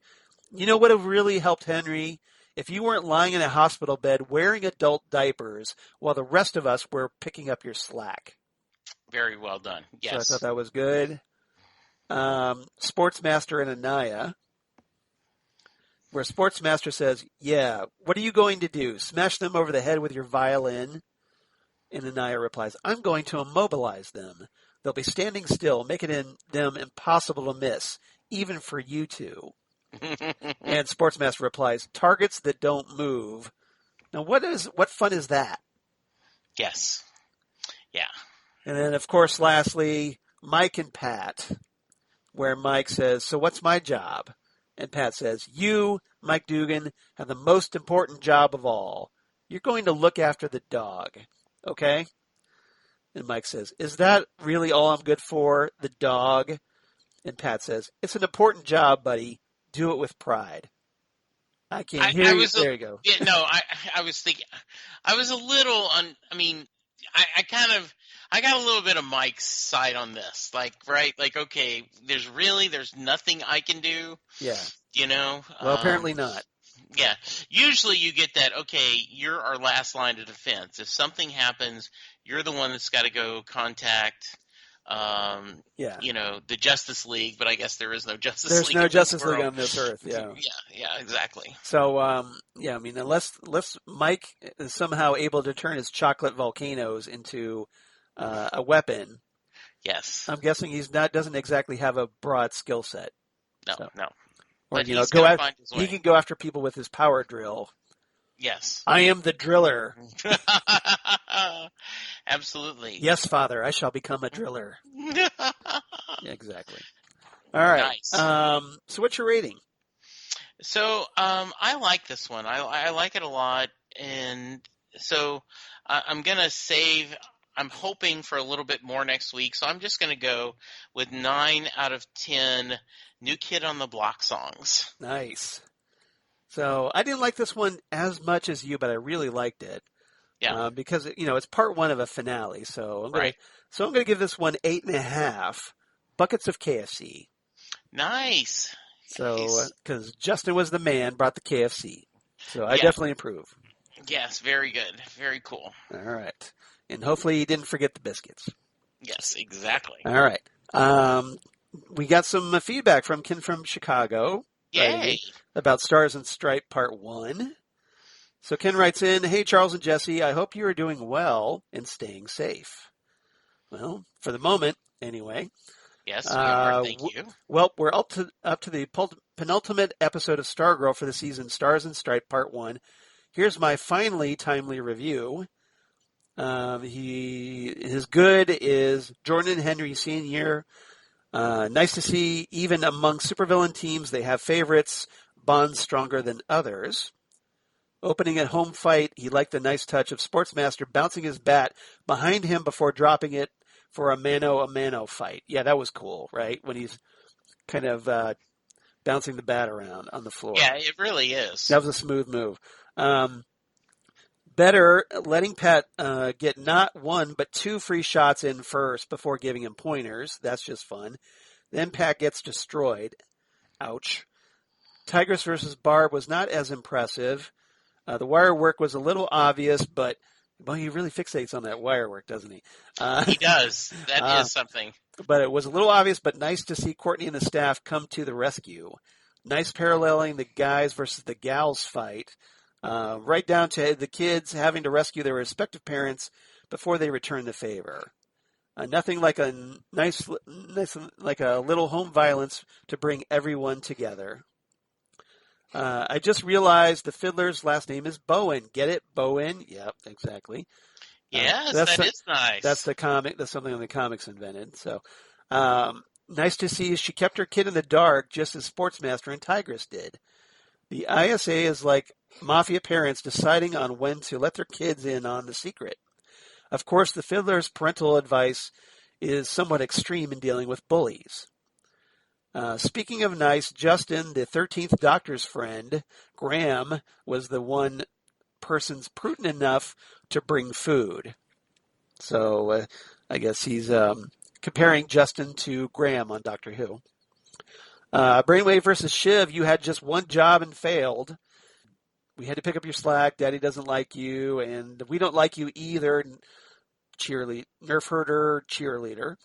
You know what would have really helped Henry? If you weren't lying in a hospital bed wearing adult diapers while the rest of us were picking up your slack. Very well done. Yes. So I thought that was good. Sportsmaster and Anaya, where Sportsmaster says, yeah, what are you going to do? Smash them over the head with your violin? And Anaya replies, I'm going to immobilize them. They'll be standing still, making them impossible to miss, even for you two. And Sportsmaster replies, targets that don't move. Now, what fun is that? Yes. Yeah. And then, of course, lastly, Mike and Pat, where Mike says, so what's my job? And Pat says, you, Mike Dugan, have the most important job of all. You're going to look after the dog. Okay? And Mike says, is that really all I'm good for, the dog? And Pat says, it's an important job, buddy. Do it with pride. I can't hear you. There you go. Yeah, no, I was thinking, I was a little, I got a little bit of Mike's side on this. Like, right? Like, okay, there's nothing I can do. Yeah. You know? Well, apparently not. Yeah. Usually you get that, okay, you're our last line of defense. If something happens, you're the one that's got to go contact, the Justice League, but I guess there is no Justice League. There's no Justice League on this earth, yeah. Yeah, exactly. So, unless Mike is somehow able to turn his chocolate volcanoes into a weapon, yes, I'm guessing doesn't exactly have a broad skill set. No. Or, but he can go after people with his power drill. Yes. I am the driller. Absolutely. Yes, Father, I shall become a driller. Yeah, exactly. All right. Nice. So what's your rating? So I like this one. I like it a lot. And so I'm going to save – I'm hoping for a little bit more next week. So I'm just going to go with 9 out of 10 New Kid on the Block songs. Nice. So I didn't like this one as much as you, but I really liked it. Yeah. Because it's part one of a finale. So I'm gonna give this one 8.5 buckets of KFC. Nice. So, He's because Justin was the man, brought the KFC. So I yeah, definitely approve. yes, very good, very cool. All right. And hopefully he didn't forget the biscuits. Yes, exactly. All right. We got some feedback from Ken from Chicago writing Yay! in about Stars and Stripe Part 1. So Ken writes in, "Hey, Charles and Jesse, I hope you are doing well and staying safe." Well, for the moment, anyway. Yes, we are. Thank you. Well, we're up to the penultimate episode of Stargirl for the season, Stars and Stripe Part 1. Here's my finally timely review. His good is Jordan and Henry Sr. Nice to see, even among supervillain teams, they have favorites, bonds stronger than others. Opening at home fight, he liked the nice touch of Sportsmaster bouncing his bat behind him before dropping it for a mano-a-mano fight. Yeah, that was cool, right? When he's kind of bouncing the bat around on the floor. Yeah, it really is. That was a smooth move. Better letting Pat get not one but two free shots in first before giving him pointers. That's just fun. Then Pat gets destroyed. Ouch. Tigress versus Barb was not as impressive. The wire work was a little obvious, but well, he really fixates on that wire work, doesn't he? He does. That is something. But it was a little obvious, but nice to see Courtney and the staff come to the rescue. Nice paralleling the guys versus the gals fight. Right down to the kids having to rescue their respective parents before they return the favor. Nothing like a nice, like a little home violence to bring everyone together. I just realized the Fiddler's last name is Bowen. Get it? Bowen? Yep, exactly. Yes, that is nice. That's the comic. That's something the comics invented. So, nice to see she kept her kid in the dark, just as Sportsmaster and Tigress did. The ISA is like mafia parents deciding on when to let their kids in on the secret. Of course, the Fiddler's parental advice is somewhat extreme in dealing with bullies. Speaking of nice, Justin, the 13th Doctor's friend, Graham, was the one person's prudent enough to bring food. So I guess he's comparing Justin to Graham on Doctor Who. Brainwave versus Shiv, you had just one job and failed. We had to pick up your slack. Daddy doesn't like you, and we don't like you either. Nerf herder, cheerleader.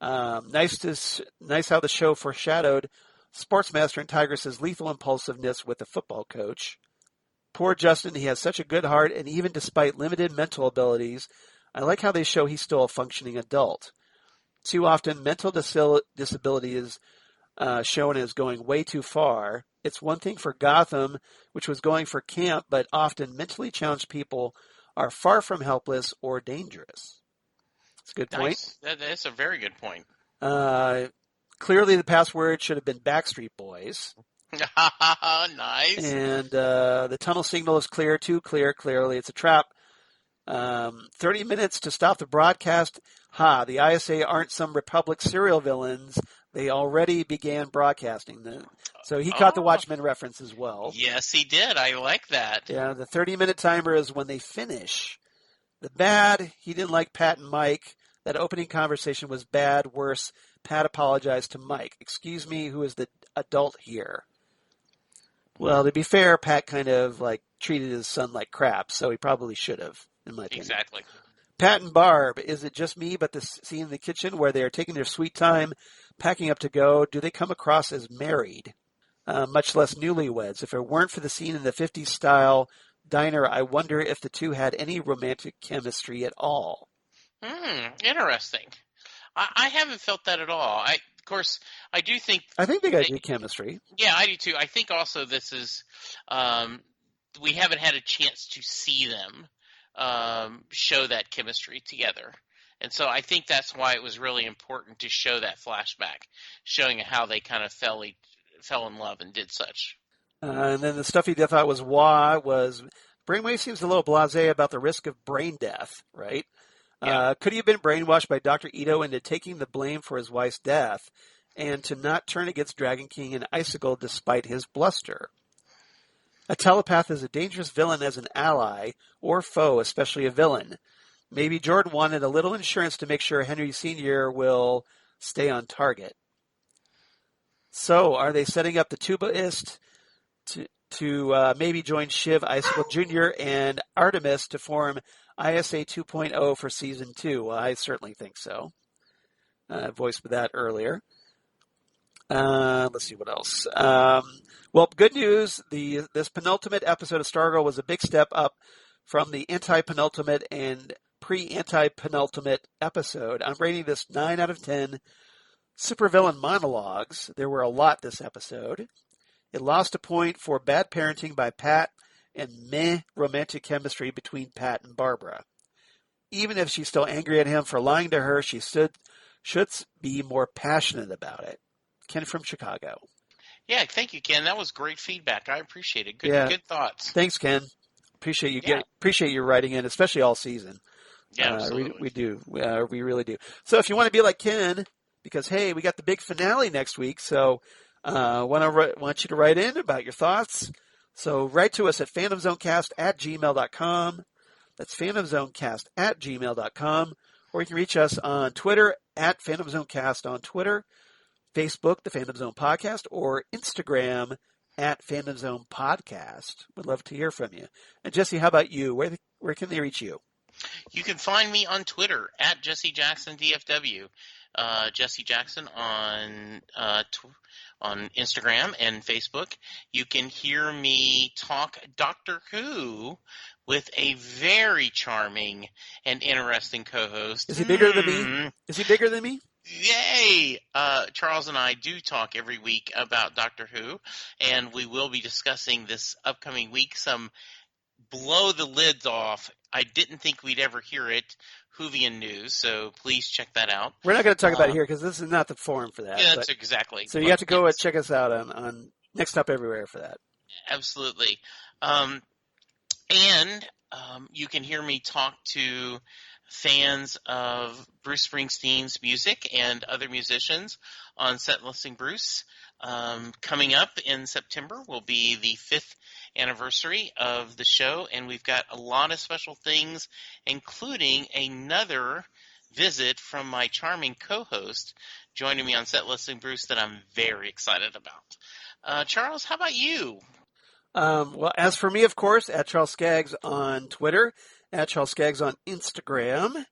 Nice how the show foreshadowed Sportsmaster and Tigress's lethal impulsiveness with the football coach. Poor Justin, he has such a good heart, and even despite limited mental abilities, I like how they show he's still a functioning adult. Too often, mental disability is shown as going way too far. It's one thing for Gotham, which was going for camp, but often mentally challenged people are far from helpless or dangerous. That's a good point. Nice. That's a very good point. Clearly, the password should have been Backstreet Boys. Nice. And the tunnel signal is clear, too clear, clearly. It's a trap. 30 minutes to stop the broadcast. The ISA aren't some Republic serial villains. They already began broadcasting. So he caught the Watchmen reference as well. Yes, he did. I like that. Yeah, the 30-minute timer is when they finish. The bad, he didn't like Pat and Mike. That opening conversation was bad. Worse, Pat apologized to Mike. Excuse me, who is the adult here? Well, to be fair, Pat kind of treated his son like crap, so he probably should have, in my opinion. Exactly. Pat and Barb, is it just me, but the scene in the kitchen where they are taking their sweet time, packing up to go, do they come across as married? Much less newlyweds. If it weren't for the scene in the 50s style diner, I wonder if the two had any romantic chemistry at all. Interesting. I haven't felt that at all. Of course, I do think... I think they got good chemistry. Yeah, I do too. I think also this is... we haven't had a chance to see them show that chemistry together. And so I think that's why it was really important to show that flashback, showing how they kind of fell in love and did such. And then the stuff he thought was was Brainwave seems a little blasé about the risk of brain death, right? Yeah. Could he have been brainwashed by Dr. Ito into taking the blame for his wife's death and to not turn against Dragon King and Icicle despite his bluster? A telepath is a dangerous villain as an ally or foe, especially a villain. Maybe Jordan wanted a little insurance to make sure Henry Sr. will stay on target. So, are they setting up the tubaist to maybe join Shiv, Icicle Jr., and Artemis to form ISA 2.0 for Season 2? Well, I certainly think so. I voiced that earlier. Let's see what else. Well, good news. This penultimate episode of Stargirl was a big step up from the anti-penultimate and pre-anti-penultimate episode. I'm rating this 9 out of 10 supervillain monologues. There were a lot this episode. It lost a point for bad parenting by Pat and meh romantic chemistry between Pat and Barbara. Even if she's still angry at him for lying to her, she should be more passionate about it. Ken from Chicago. Yeah, thank you, Ken. That was great feedback. I appreciate it. Good thoughts. Thanks, Ken. Appreciate you writing in, especially all season. Yeah, absolutely. We do. We really do. So if you want to be like Ken, because hey, we got the big finale next week, so want you to write in about your thoughts. So write to us at phantomzonecast@gmail.com. That's phantomzonecast@gmail.com. Or you can reach us on Twitter at phantomzonecast on Twitter, Facebook, the Phantom Zone Podcast, or Instagram at Phantom Zone Podcast. Would love to hear from you. And Jesse, how about you? Where can they reach you? You can find me on Twitter at Jesse Jackson DFW. Jesse Jackson on Instagram and Facebook. You can hear me talk Doctor Who with a very charming and interesting co-host. Is he bigger than me? Is he bigger than me? Yay! Charles and I do talk every week about Doctor Who, and we will be discussing this upcoming week some blow the lids off. I didn't think we'd ever hear it. Whovian news, so please check that out. We're not going to talk about it here because this is not the forum for that. Yeah, that's exactly. So you have to go and check us out on Next Up Everywhere for that. Absolutely. You can hear me talk to fans of Bruce Springsteen's music and other musicians on Set Listing Bruce. Coming up in September will be the 5th anniversary of the show, and we've got a lot of special things, including another visit from my charming co-host joining me on Set Listing Bruce that I'm very excited about. Charles, how about you? Well, as for me, of course, at Charles Skaggs on Twitter, at Charles Skaggs on Instagram,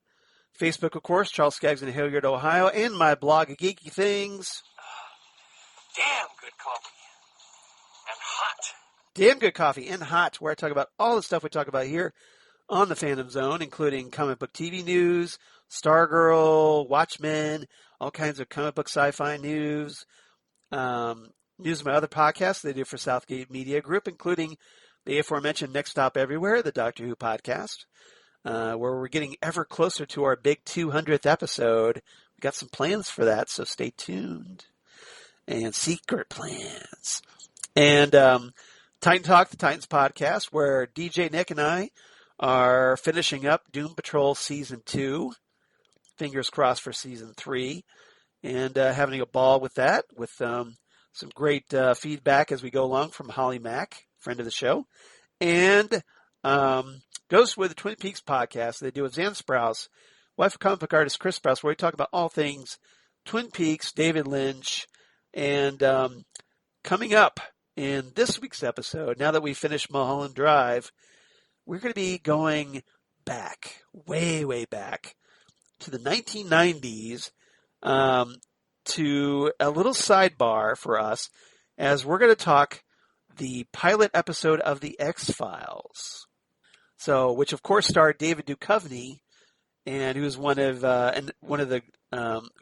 Facebook, of course, Charles Skaggs in Hilliard, Ohio, and my blog, Geeky Things. Damn good coffee. And hot. Damn good coffee and hot, where I talk about all the stuff we talk about here on the Phantom Zone, including comic book TV news, Stargirl, Watchmen, all kinds of comic book sci-fi news, news of my other podcasts they do for Southgate Media Group, including the aforementioned Next Stop Everywhere, the Doctor Who podcast, where we're getting ever closer to our big 200th episode. We got some plans for that, so stay tuned. And secret plans. And Titan Talk, the Titans podcast, where DJ Nick and I are finishing up Doom Patrol Season 2. Fingers crossed for Season 3. And having a ball with that, with some great feedback as we go along from Holly Mack, friend of the show. And goes with the Twin Peaks podcast they do with Zan Sprouse, wife of comic book artist Chris Sprouse, where we talk about all things Twin Peaks, David Lynch. And coming up in this week's episode, now that we finished Mulholland Drive, we're going to be going back, way, way back, to the 1990s, to a little sidebar for us, as we're going to talk the pilot episode of The X-Files. So, which of course starred David Duchovny, and who was one of the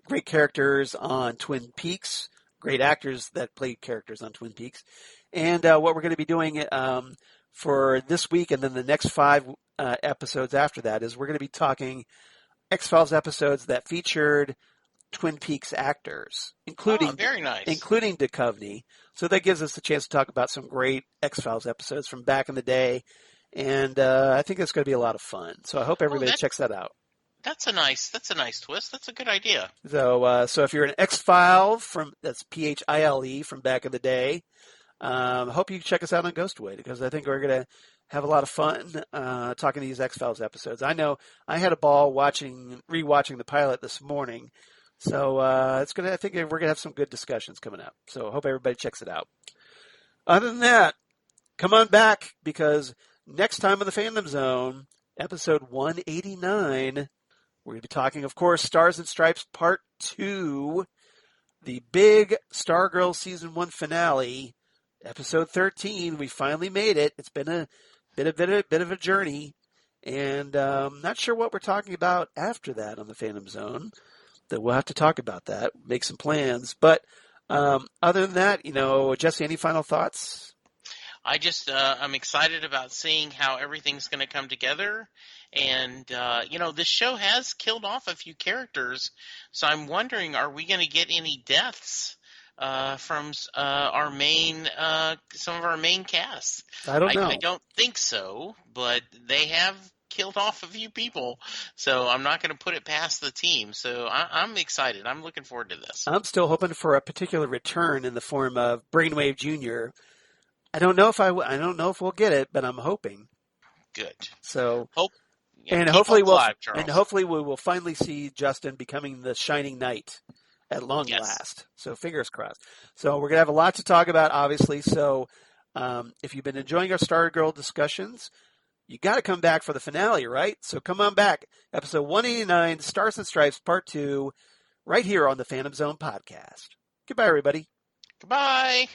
great characters on Twin Peaks. Great actors that played characters on Twin Peaks. And what we're going to be doing for this week and then the next 5 episodes after that is we're going to be talking X-Files episodes that featured Twin Peaks actors, including very nice. Including Duchovny. So that gives us the chance to talk about some great X-Files episodes from back in the day. And I think it's going to be a lot of fun. So I hope everybody checks that out. That's a nice twist. That's a good idea. So if you're an X-File that's Phile from back in the day, hope you check us out on Ghostway, because I think we're going to have a lot of fun talking these X-Files episodes. I know I had a ball rewatching the pilot this morning, So I think we're gonna have some good discussions coming up. So I hope everybody checks it out. Other than that, come on back because next time on the Fandom Zone, episode 189, we're gonna be talking, of course, Stars and Stripes Part 2, the big Stargirl Season 1 finale, episode 13. We finally made it. It's been a bit of a journey, and not sure what we're talking about after that on the Phantom Zone. That we'll have to talk about that, make some plans. But other than that, Jesse, any final thoughts? I just I'm excited about seeing how everything's going to come together, and this show has killed off a few characters, so I'm wondering, are we going to get any deaths from our main some of our main cast? I don't know. I don't think so, but they have killed off a few people, so I'm not going to put it past the team. So I'm excited. I'm looking forward to this. I'm still hoping for a particular return in the form of Brainwave Jr. I don't know if we'll get it, but I'm hoping. Good. So And hopefully we'll we will finally see Justin becoming the shining knight at long last. So fingers crossed. So we're gonna have a lot to talk about, obviously. So if you've been enjoying our Stargirl discussions, you got to come back for the finale, right? So come on back. Episode 189, Stars and Stripes, Part 2, right here on the Phantom Zone podcast. Goodbye, everybody. Goodbye.